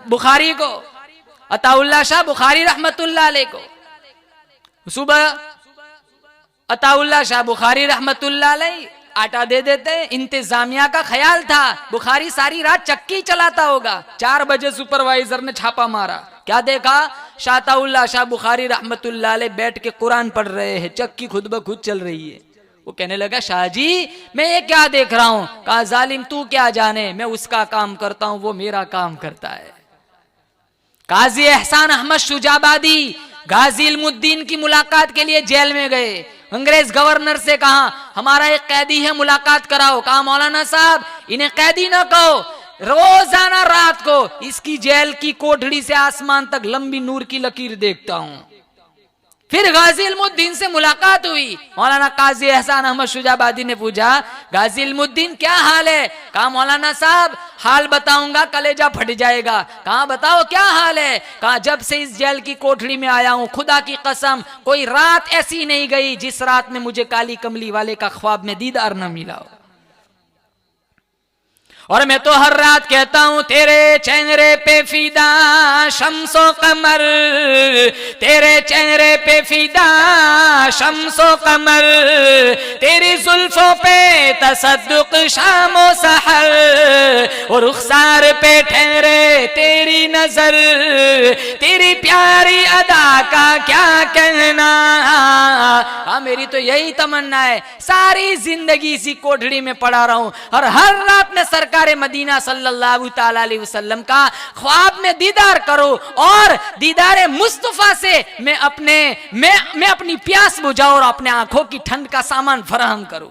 बुखारी को, अताउल्लाह शाह बुखारी रहमतुल्लाह अलैह को। सुबह अताउल्लाह शाह बुखारी रहमतुल्लाह अलैह आटा दे देते। इंतजामिया का ख्याल था बुखारी सारी रात चक्की चलाता होगा। 4 बजे सुपरवाइजर ने छापा मारा, क्या देखा? शाताउल्लाह शाह बुखारी रहमतुल्लाह अलैह बैठ के कुरान पढ़ रहे हैं, चक्की खुद ब खुद चल रही है। वो कहने लगा शाह जी मैं ये क्या देख रहा हूं? कहा जालिम तू क्या जाने, मैं उसका काम करता हूं, वो मेरा काम करता है। काजी एहसान अहमद शुजाबादी गाजी इल्मुद्दीन की मुलाकात के लिए जेल में गए। अंग्रेज गवर्नर से कहा हमारा एक कैदी है, मुलाकात कराओ। कहा मौलाना साहब इन्हें कैदी ना कहो, रोजाना रात को इसकी जेल की कोठड़ी से आसमान तक लंबी नूर की लकीर देखता हूं। फिर गाजी इल्मुद्दीन से मुलाकात हुई। मौलाना काजी एहसान अहमद शुजाबादी ने पूछा गाजी इल्मुद्दीन क्या हाल है? कहा मौलाना साहब हाल बताऊंगा कलेजा फट जाएगा। कहा बताओ क्या हाल है? कहा जब से इस जेल की कोठड़ी में आया हूं खुदा की कसम कोई रात ऐसी नहीं गई जिस रात में मुझे काली कमली वाले का ख्वाब में दीदार न मिला हो। और मैं तो हर रात कहता हूं तेरे चेहरे पे फिदा शम्सो कमर, तेरे चेहरे पे फिदा शम्सो कमर, तेरी जुल्फों पे तसद्दुक शामो सहर, और रुखसार पे ठहरे तेरी नजर, तेरी प्यारी अदा का क्या कहना। मेरी तो यही तमन्ना है सारी जिंदगी इसी कोठड़ी में पड़ा रहूं और हर रात में सरकार मदीना सल्लल्लाहु ताला अलैहि वसल्लम का ख्वाब में दीदार करो और दीदार मुस्तफा से मैं अपनी प्यास बुझाऊं और अपने आंखों की ठंड का सामान फराहम करूं।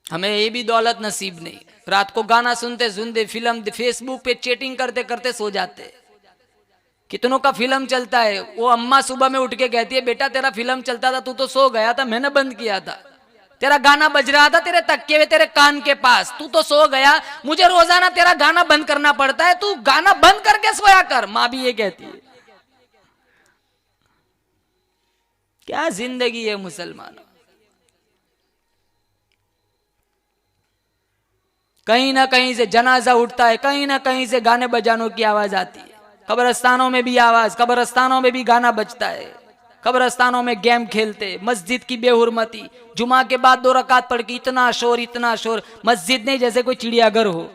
हमें ये भी दौलत नसीब नहीं। रात को गाना सुनते सुनते फिल्म फेसबुक पे चैटिंग करते करते सो जाते। कितनों का फिल्म चलता है, वो अम्मा सुबह में उठ के कहती है बेटा तेरा फिल्म चलता था, तू तो सो गया था, मैंने बंद किया था। तेरा गाना बज रहा था तेरे तकिए में तेरे कान के पास, तू तो सो गया, मुझे रोजाना तेरा गाना बंद करना पड़ता है, तू गाना बंद करके सोया कर। माँ भी ये कहती है। क्या जिंदगी है मुसलमानों। कहीं ना कहीं से जनाजा उठता है, कहीं ना कहीं से गाने बजानों की आवाज आती है। कब्रिस्तानों में भी आवाज, कब्रिस्तानों में भी गाना बजता है, कब्रिस्तानों में गेम खेलते, मस्जिद की बेहुरमती, जुमा के बाद 2 रकात पढ़ के इतना शोर, मस्जिद नहीं जैसे कोई चिड़ियाघर हो।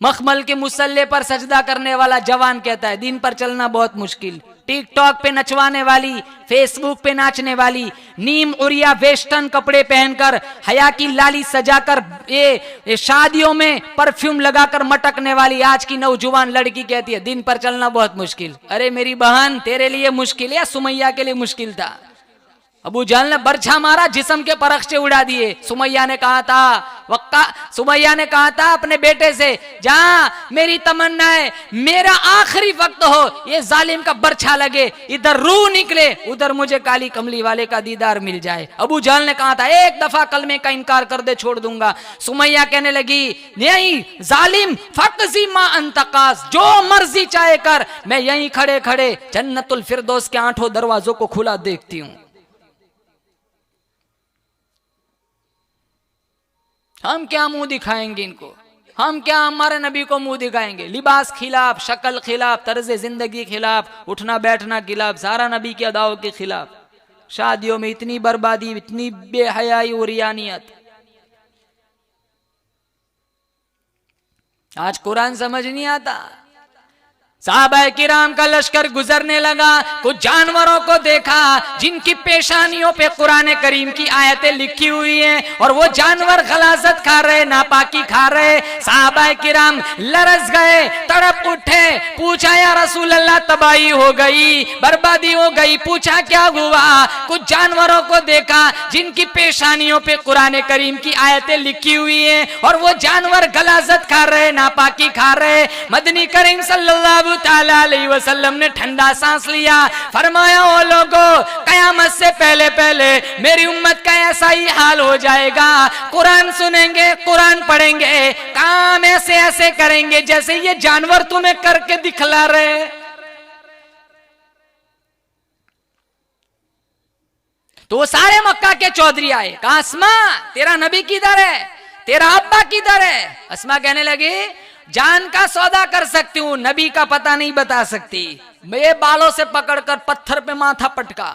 मखमल के मुसल्ले पर सजदा करने वाला जवान कहता है दिन पर चलना बहुत मुश्किल। टिकटॉक पे नचवाने वाली, फेसबुक पे नाचने वाली, नीम उरिया वेस्टर्न कपड़े पहनकर, हया की लाली सजाकर, ये शादियों में परफ्यूम लगाकर मटकने वाली आज की नौजवान लड़की कहती है दिन पर चलना बहुत मुश्किल। अरे मेरी बहन तेरे लिए मुश्किल या सुमैया के लिए मुश्किल था? अबू जहल ने बरछा मारा, जिस्म के परख्चे उड़ा दिए। सुमैया ने कहा था अपने बेटे से जा मेरी तमन्ना है मेरा आखिरी वक्त हो, ये जालिम का बरछा लगे, इधर रूह निकले, उधर मुझे काली कमली वाले का दीदार मिल जाए। अबू जहल ने कहा था एक दफा कलमे का इनकार कर दे छोड़ दूंगा। सुमैया कहने लगी नहीं जालिम फक्जी मा अंतकास, जो मर्जी चाहे कर, मैं यहीं खड़े खड़े जन्नतुल फिरदौस के 8 दरवाजों को खुला देखती हूं। हम क्या मुंह दिखाएंगे इनको? हम क्या हमारे नबी को मुंह दिखाएंगे? लिबास खिलाफ, शक्ल खिलाफ, तर्ज जिंदगी खिलाफ, उठना बैठना खिलाफ, सारा नबी की अदाओं के खिलाफ। शादियों में इतनी बर्बादी, इतनी बेहयाई और रियानियत। आज कुरान समझ नहीं आता। साहबा किराम का लश्कर गुजरने लगा, कुछ जानवरों को देखा जिनकी पेशानियों पे कुरान करीम की आयतें लिखी हुई हैं और वो जानवर गलाजत खा रहे, नापाकी खा रहे। साहबा किराम लरस गए, तड़प उठे, पूछा या रसूल अल्लाह तबाही हो गई, बर्बादी हो गई। पूछा क्या हुआ? कुछ जानवरों को देखा जिनकी पेशानियों पे कुरान करीम की आयतें लिखी हुई हैं और वो जानवर गलाजत खा रहे, नापाकी खा रहे। मदनी करीम सल्लल्लाहु ताला अलैहि वसल्लम ने ठंडा सांस लिया, फरमाया ओ लोगों कयामत से पहले पहले मेरी उम्मत का ऐसा ही हाल हो जाएगा। कुरान सुनेंगे, कुरान पढ़ेंगे, काम ऐसे ऐसे करेंगे जैसे ये जानवर तुम्हें करके दिखला रहे। तो वो सारे मक्का के चौधरी आए, कहा अस्मा तेरा नबी किधर है, तेरा अब्बा किधर है? अस्मा कहने लगी जान का सौदा कर सकती हूँ, नबी का पता नहीं बता सकती। मैं बालों से पकड़कर पत्थर पे माथा पटका,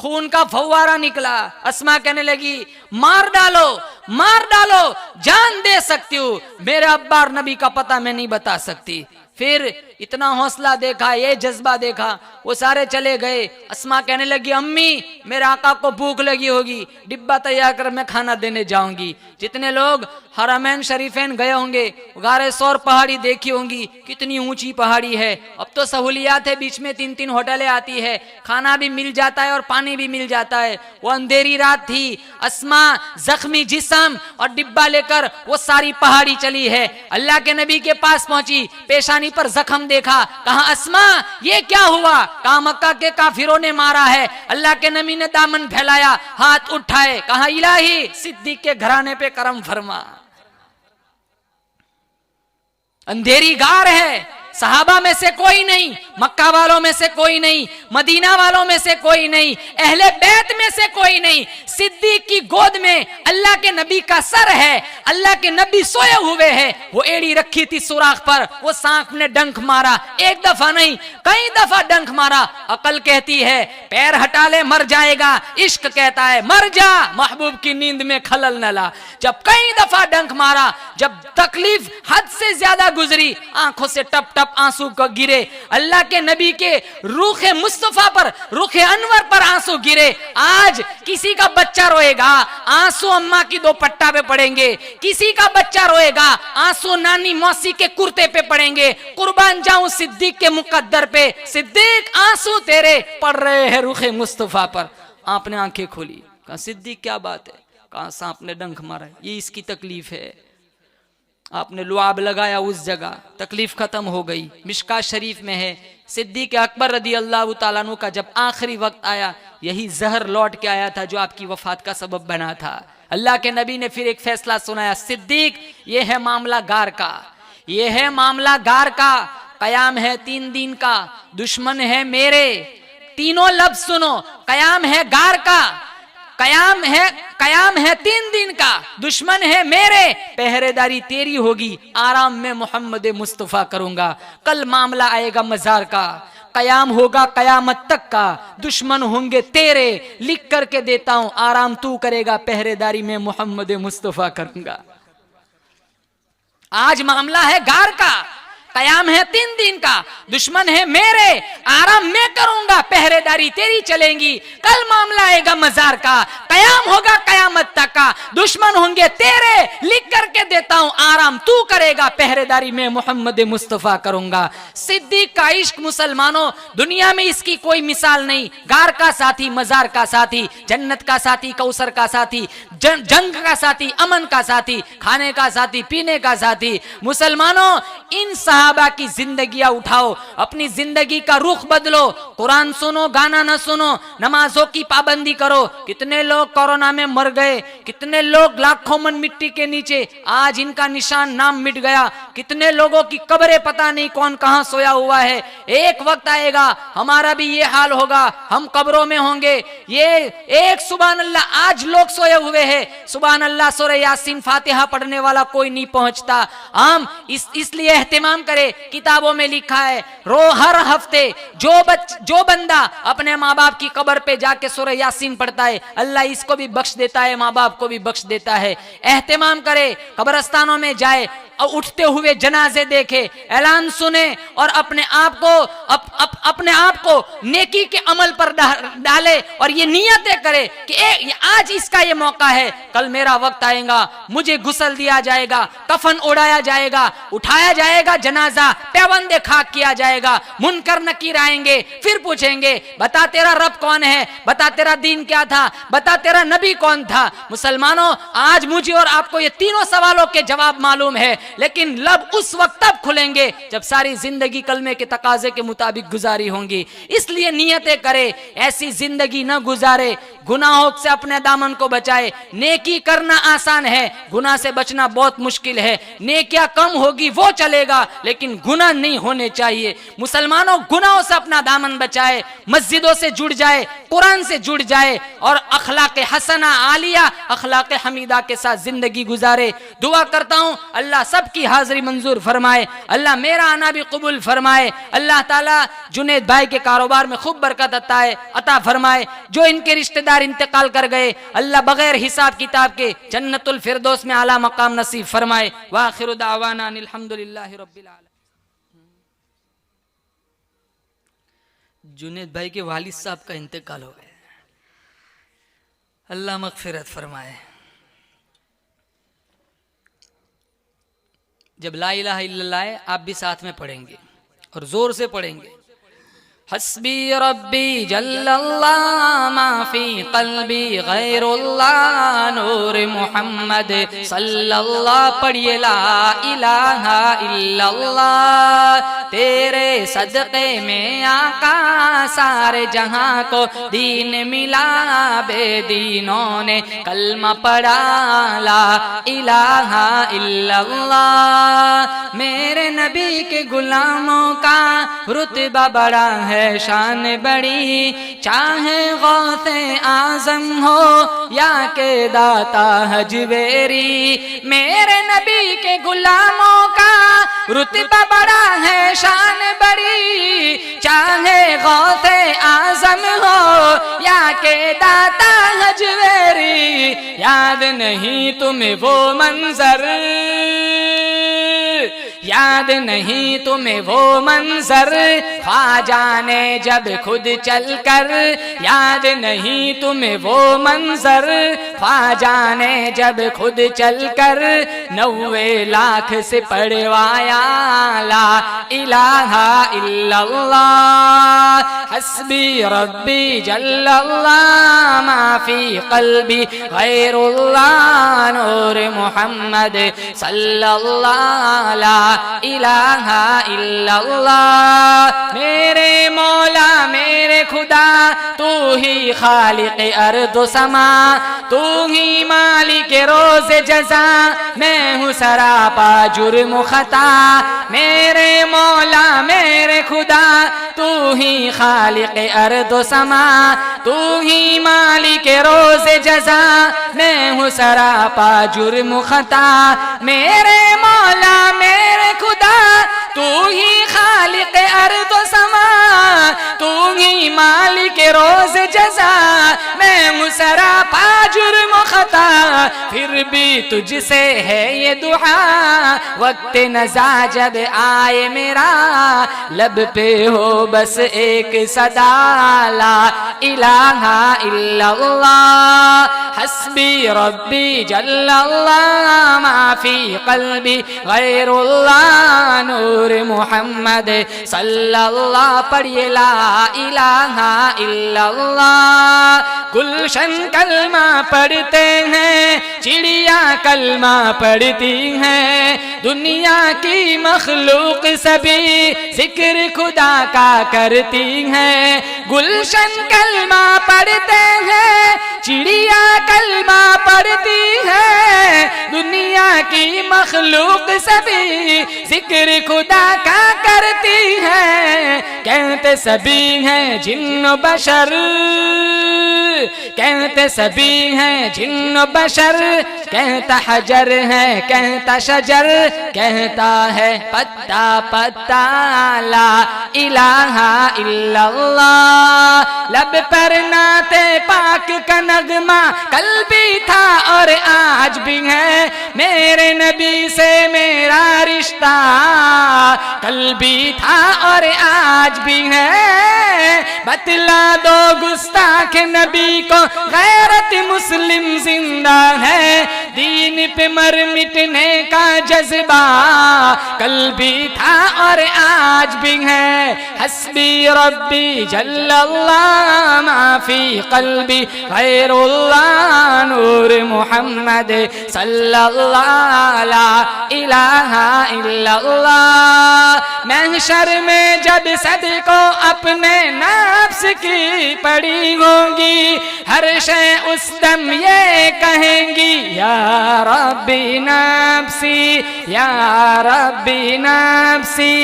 खून का फव्वारा निकला। अस्मा कहने लगी मार डालो, मार डालो, जान दे सकती हूँ, मेरे अब्बा और नबी का पता मैं नहीं बता सकती। फिर इतना हौसला देखा, ये जज्बा देखा, वो सारे चले गए। अस्मा कहने लगी अम्मी मेरे आका को भूख लगी होगी, डिब्बा तैयार कर मैं खाना देने जाऊंगी। जितने लोग हरमैन शरीफैन गए होंगे, गारे सौर पहाड़ी देखी होंगी, कितनी ऊंची पहाड़ी है। अब तो सहूलियात है, बीच में 3-3 होटलें आती है, खाना भी मिल जाता है और पानी भी मिल जाता है। वो अंधेरी रात थी, अस्मा जख्मी जिस्म और डिब्बा लेकर वो सारी पहाड़ी चली है। अल्लाह के नबी के पास पहुंची, पेशानी पर जख्म देखा, कहा अस्मा ये क्या हुआ? कहा मक्का के काफिरों ने मारा है। अल्लाह के नबी ने दामन फैलाया, हाथ उठाए, कहा इलाही सिद्दीक के घराने पे करम फरमा। अंधेरी गार है, सहाबा में से कोई नहीं, मक्का वालों में से कोई नहीं, मदीना वालों में से कोई नहीं, अहले बैत में से कोई नहीं। सिद्दीक की गोद में अल्लाह के नबी का सर है, अल्लाह के नबी सोए हुए हैं, वो एड़ी रखी थी सुराख पर, वो सांप ने डंक मारा, एक दफा नहीं कई दफा डंक मारा। अकल कहती है पैर हटा ले मर जाएगा, इश्क कहता है मर जा महबूब की नींद में खलल न ला। जब कई दफा डंक मारा, जब तकलीफ हद से ज्यादा गुजरी, आंखों से टप टप आंसू को गिरे, अल्लाह के नबी के रूखे मुस्तफा पर, रूखे अनवर पर आंसू गिरे। आज किसी का बच्चा रोएगा, आंसू अम्मा की दोपट्टा पे पड़ेंगे, किसी का बच्चा रोएगा, आंसू नानी मौसी के कुर्ते पे पड़ेंगे। कुर्बान जाऊं सिद्दीक के मुकद्दर पे, सिद्दीक आंसू तेरे पड़ रहे हैं रूखे मुस्तफा पर। आपने आंखें खोली, कहा सिद्दीक क्या बात है? कहा सांप ने डंक मारा, ये इसकी तकलीफ है। आपने लुआब लगाया उस जगह, तकलीफ खत्म हो गई। मिशका शरीफ में है, सिद्दीक अकबर रदी अल्लाह तआला अन्हु का जब आखिरी वक्त आया, यही जहर लौट के आया था जो आपकी वफात का सबब बना था। अल्लाह के नबी ने फिर एक फैसला सुनाया, सिद्दीक ये है मामला गार का, ये है मामला गार का, कयाम है 3 दिन का, दुश्मन है मेरे। तीनों लफ्ज सुनो, कयाम है गार का, कयाम है 3 दिन का, दुश्मन है मेरे, पहरेदारी तेरी होगी, आराम में मोहम्मद मुस्तफा करूंगा। कल मामला आएगा मजार का, कयाम होगा कयामत तक का, दुश्मन होंगे तेरे, लिख करके देता हूं, आराम तू करेगा, पहरेदारी में मोहम्मद मुस्तफा करूंगा। आज मामला है गार का, कयाम है 3 दिन का, दुश्मन है मेरे, आराम मैं करूंगा, पहरेदारी तेरी चलेंगी। कल मामला आएगा मजार का, कयाम होगा कयामत तक का, दुश्मन होंगे तेरे, लिख करके देता हूं, आराम तू करेगा, पहरेदारी में मोहम्मद मुस्तफा करूंगा। सिद्दीक का इश्क मुसलमानों, दुनिया में इसकी कोई मिसाल नहीं। गार का साथी, मजार का साथी, जन्नत का साथी, कौसर का साथी, जंग का साथी, अमन का साथी, खाने का साथी, पीने का साथी। मुसलमानों इन सहाबा की जिंदगियां उठाओ, अपनी जिंदगी का रुख बदलो, कुरान सुनो, गाना न सुनो, नमाजों की पाबंदी करो। कितने लोग कोरोना में मर गए, कितने लोग लाखों मन मिट्टी के नीचे, आज इनका निशान नाम मिट गया। कितने लोगों की कब्रें पता नहीं कौन कहां सोया हुआ है। एक वक्त आएगा हमारा भी ये हाल होगा, हम कब्रों में होंगे। ये एक सुभान अल्लाह, आज लोग सोए हुए हैं, सुभान अल्लाह सूरह यासीन फातिहा पढ़ने वाला कोई नहीं पहुंचता। हम इसलिए एहतिमाम करे, किताबों में लिखा है हर हफ्ते जो बंदा अपने माँ बाप की कब्र पे जाके सूरह यासीन पढ़ता है, अल्लाह इसको भी बख्श देता है, माँ बाप को भी बख्श देता है। एहतिमाम करे, कब्रस्तानों में जाए और उठते हुए जनाजे देखे, ऐलान सुने और अपने आप को नेकी के अमल पर डाले और ये नियतें करे कि आज इसका ये मौका है, कल मेरा वक्त आएगा, मुझे गुस्ल दिया जाएगा, कफन उड़ाया जाएगा, उठाया जाएगा जनाजा, पैबंदे खाक किया जाएगा, मुनकर नकीर आएंगे, फिर पूछेंगे बता तेरा रब कौन है, बता तेरा दीन क्या था, बता तेरा नबी कौन था। मुसलमानों आज मुझे और आपको ये तीनों सवालों के जवाब मालूम है, लेकिन लब उस वक्त तब खुलेंगे जब सारी जिंदगी कलमे के तकाजे के मुताबिक गुजारी होंगी। इसलिए नियतें करे, ऐसी जिंदगी न गुजारे गुनाहों से अपने दामन को बचाए। नेकी करना आसान है, गुनाह से बचना बहुत मुश्किल है। नेकियां कम होगी वो चलेगा, लेकिन गुनाह नहीं होने चाहिए। मुसलमानों, गुनाहों से अपना दामन बचाए, मस्जिदों से जुड़ जाए, कुरान से जुड़ जाए और अखलाक हसना आलिया, अखलाक हमीदा के साथ जिंदगी गुजारे। दुआ करता हूं अल्लाह सबकी हाजिरी मंजूर फरमाए, अल्लाह मेरा आना भी कबूल फरमाए। अल्लाह ताला जुनैद भाई के कारोबार में खूब बरकत अता फरमाए। जो इनके रिश्तेदार इंतकाल कर गए, अल्लाह बगैर हिसाब किताब के जन्नतुल फिरदौस में आला मकाम नसीब फरमाए। व आखिरु दावाना अनिल हम्दुलिल्लाहि रब्बिल आलमीन। जुनैद भाई के वालिद साहब का इंतकाल हो गया, अल्लाह मगफिरत फरमाए। जब ला इलाहा इल्लल्लाह है, आप भी साथ में पढ़ेंगे और जोर से पढ़ेंगे। हस्बी रब्बी जल्लल्लाह मा फी क़ल्बी गैरुल्लाह नूर मोहम्मद सल्लल्लाह। पढ़िए ला इलाहा इल्लल्लाह, तेरे सदक़े में आका सारे जहां को दीन मिला। बेदीनों ने कलमा पढ़ा ला इलाहा इल्लल्लाह। मेरे नबी के गुलामों का रुतबा बड़ा है, शान बड़ी, चाहे गौसे आजम हो या के दाता हजवेरी। मेरे नबी के गुलामों का रुतबा बड़ा है, शान बड़ी, चाहे गौसे आजम हो या के दाता हजवेरी। याद नहीं तुम्हें वो मंजर, याद नहीं तुम्हें वो मंजर, ख्वाजा ने जब खुद चलकर। याद नहीं तुम्हें वो मंजर, ख्वाजा ने जब खुद चलकर 90 लाख से पढ़वाया ला इलाहा इल्लल्लाह। हस्बी रब्बी जल्लल्लाह मा फी क़ल्बी गैरुल्लाह नूर मोहम्मद सल्लल्लाह ला इलाहा इल्लल्लाह। मेरे मौला मेरे खुदा, तू ही खालिक अर्द समा, तू ही मालिक रोज़ जज़ा, मैं हूँ सरापा जुर्म खता। मेरे मौला मेरे खुदा, तू ही खालिक अर्द समा, तू ही मालिक रोज़ जज़ा, मैं हूँ सरापा जुर्म खता। मेरे मौला मेरे खुदा, तू ही खालिक अर्द समा, तू ही मालिक रोज़ जज़ा, मैं हूँ सरापा जुर्म खता। फिर भी तुझसे है ये दुआ, वक्त नज़ा जब आए मेरा, लब पे हो बस एक सदा ला इलाहा इल्लल्लाह। हस्बी रब्बी जल्लल्लाह मा फी क़ल्बी गैरुल्लाह नूर मोहम्मद सल्लल्लाह। पढ़िए ला इलाहा इल्लल्लाह। गुलशन कलमा पढ़ते हैं, चिड़िया कलमा पढ़ती हैं, दुनिया की मखलूक सभी जिक्र खुदा का करती हैं। गुलशन कलमा पढ़ते हैं, चिड़िया कलमा पढ़ती है, दुनिया की मखलूक सभी जिक्र खुदा का करती है। कहते सभी हैं जिन्न बशर, कहते सभी हैं जिन्न बशर, कहता हजर है कहता शजर, कहता है पत्ता पत्ता ला इलाहा इल्लल्लाह। लब पर नाते पाक का नगमा कल भी था और आज भी है, मेरे नबी से मेरा रिश्ता कल भी था और आज भी है। बतला दो गुस्ताख नबी को गैरत मुस्लिम जिंदा है, दीन पे मर मिटने का जज्बा कल भी था और आज भी है। हस्बी रब्बी जल्लल्लाह मा फी क़ल्बी गैरुल्लाह नूर मोहम्मद सल्लल्लाह ला इलाहा इल्लल्लाह। महशर में जब सबको अपने नफ्स की पड़ी होगी, हर शय उस दम ये कहेंगी या रब्बी नफ्सी या रब्बी नफ्सी।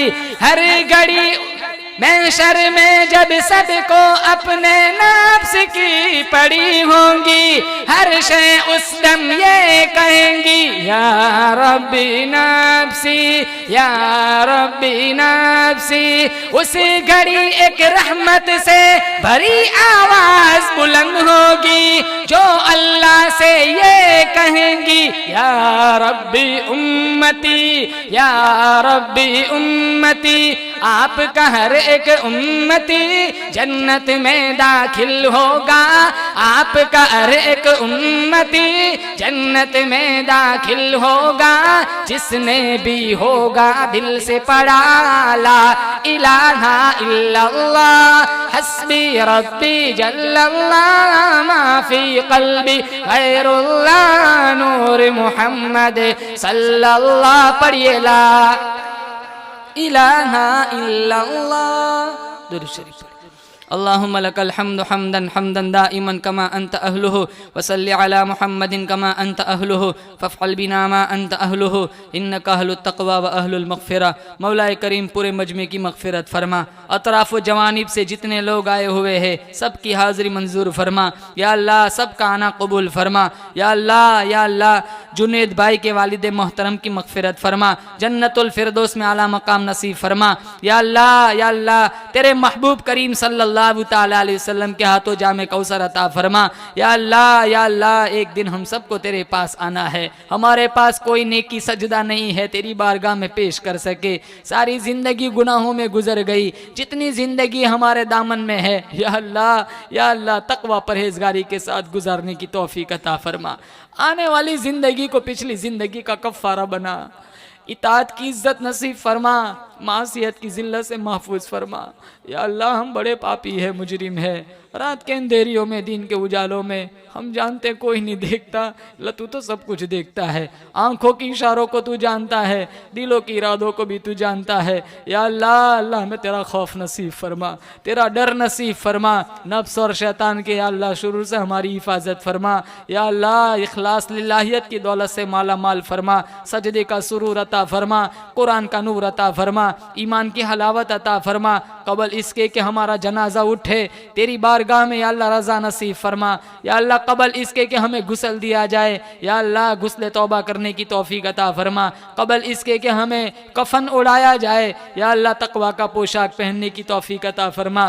हर घड़ी महशर में जब सबको अपने नफ्स की पड़ी होंगी, हर शय उस दम ये कहेंगी या रब्बी नफ्सी या रब्बी नफ्सी। उसी घड़ी एक रहमत से भरी आवाज बुलंद होगी जो अल्लाह से ये कहेंगी या रब्बी उम्मती या रब्बी उम्मती। आपका हर एक उम्मती जन्नत में दाखिल होगा, आपका हर एक उम्मती जन्नत में दाखिल होगा, जिसने भी होगा दिल से पढ़ा ला इलाहा इल्लल्लाह हस्बी रब्बी जल्लल्लाह मा फी क़ल्बी गैरुल्लाह नूर मुहम्मद सल्लल्लाह। पढ़िए ला इलाहा इल्लल्लाह। दुरूद शरीफ। अल्लाहुम्मा लकल हम्दु हम्दन हम्दन दाइमन कमा अंत अहलुहु वसल्लि अला मुहम्मदिन कमा अंत अहलुहु फफ़अल बिना मा अंत अहलुहु इन्नका अहलुत तक़वा व अहलुल मग़फ़िरा। मौलाए करीम पूरे मजमे की मग़फ़िरत फरमा, अतराफ़ व जवानिब से जितने लोग आए हुए हैं सब की हाज़िरी मंजूर फरमा या अल्लाह, सब का आना कबूल फरमा या अल्लाह। या अल्लाह जुनैद भाई के वालिद मोहतरम की मग़फ़िरत फरमा, जन्नतुल फ़िरदौस में आला मकाम नसीब फरमा या अल्लाह। या अल्लाह तेरे महबूब करीम सल्लल्लाहु ताला अलैहि वसल्लम के हाथों जामे कौसर अता फरमा या अल्लाह। या अल्लाह एक दिन हम सबको तेरे पास आना है, हमारे पास कोई नेकी सजदा नहीं है तेरी बारगाह में पेश कर सके। सारी जिंदगी गुनाहों में गुजर गई, जितनी जिंदगी हमारे दामन में है या अल्लाह। या अल्लाह तकवा परहेजगारी के साथ गुजारने की तौफीक अता फरमा, आने वाली जिंदगी को पिछली जिंदगी का कफ़ारा बना, इताअत की इज्जत नसीब फरमा, मासियत की जिल्लत से महफूज फरमा या अल्लाह। हम बड़े पापी है, मुजरिम है, रात के अंधेरियों में दिन के उजालों में हम जानते कोई नहीं देखता, तू तो सब कुछ देखता है। आंखों की इशारों को तू जानता है, दिलों की इरादों को भी तू जानता है या अल्लाह। अल्लाह हमें तेरा खौफ नसीब फरमा, तेरा डर नसीब फरमा, नफ्स और शैतान के या अल्लाह शुरू से हमारी हिफाजत फरमा या अल्लाह। इखलास लिल्लाहियत की दौलत से माला माल फरमा, सजदे का सुरूर अता फरमा, कुरान का नूर अता फरमा, ईमान की हलावत अता फरमा। कबल इसके कि हमारा जनाजा उठे तेरी बारगाह में या अल्लाह रज़ा नसीब फरमा या अल्लाह। कबल इसके कि हमें गुस्ल दिया जाए या अल्लाह, गुस्ल तौबा करने की तौफीक अता फरमा। कबल इसके कि हमें कफन उड़ाया जाए या अल्लाह, तकवा का पोशाक पहनने की तौफीक अता फरमा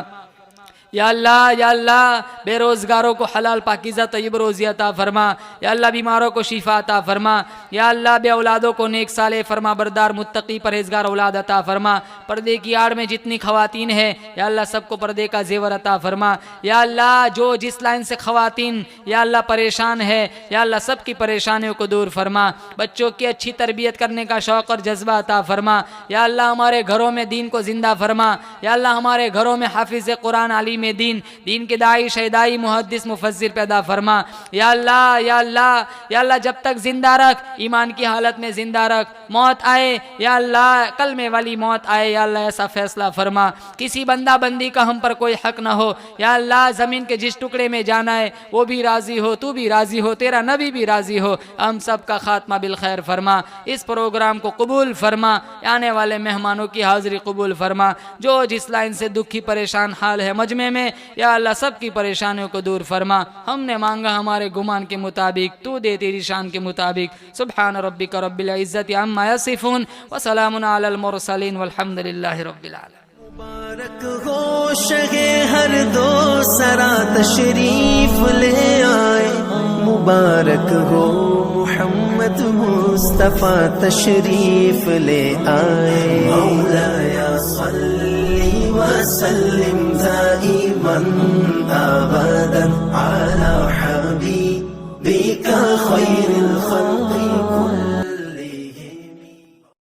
या अल्लाह। या अल्लाह बेरोज़गारों को हलाल पाकीज़ा तय्यब रोज़ी अता फरमा या अल्लाह। बीमारों को शिफा अता फरमा या अल्लाह। बे औलादों को नेक साले फरमा बरदार मुत्तकी परहेजगार औलाद अता फरमा। पर्दे की आड़ में जितनी ख़वातीन है या अल्लाह सबको पर्दे का जेवर अता फरमा या अल्लाह। जो जिस लाइन से ख़वातीन या अल्लाह परेशान है या अल्लाह सबकी परेशानियों को दूर फरमा। बच्चों की अच्छी तरबियत करने का शौक़ और जज्बा अता फरमा या अल्लाह। हमारे घरों में दीन को ज़िंदा फरमा या अल्लाह। हमारे घरों में हाफिज़ कुरान आलिम में दीन के दाई शहदाई मुहद्दिस मुफस्सिर पैदा फरमा या अल्लाह। या अल्लाह। या अल्लाह जब तक जिंदा रख, ईमान की हालत में जिंदा रख, मौत आए या अल्लाह, कलमे वाली मौत आए या अल्लाह, ऐसा फैसला फरमा किसी बंदा बंदी का हम पर कोई हक ना हो या अल्लाह। ज़मीन के जिस टुकड़े में जाना है वो भी राज़ी हो, तू भी राज़ी हो, तेरा नबी भी राज़ी हो। हम सब का खात्मा बिल खैर फरमा। इस प्रोग्राम को कबूल फरमा, आने वाले मेहमानों की हाज़िरी कबूल फरमा। जो जिस लाइन से दुखी परेशान हाल है मजमे में या अल्लाह सबकी परेशानियों को दूर फरमा। हमने मांगा हमारे गुमान के मुताबिक, तू दे तेरी शान के मुताबिक। सुब्हान रब्बिका रब्बिल इज्जति अम्मा यसिफून व सलामुन अलल मुरसलीन वल्हम्दुलिल्लाहि रब्बिल आलमीन। मुबारक हो शगे हर दो सरा तशरीफ ले आए, मुबारक हो मोहम्मद मुस्तफा तशरीफ ले आए। मौलाया सल्ली व सल्लिम दाइमन अबदन अला हबीबिका खैरिल खल्क़ि कुल्लिहिम।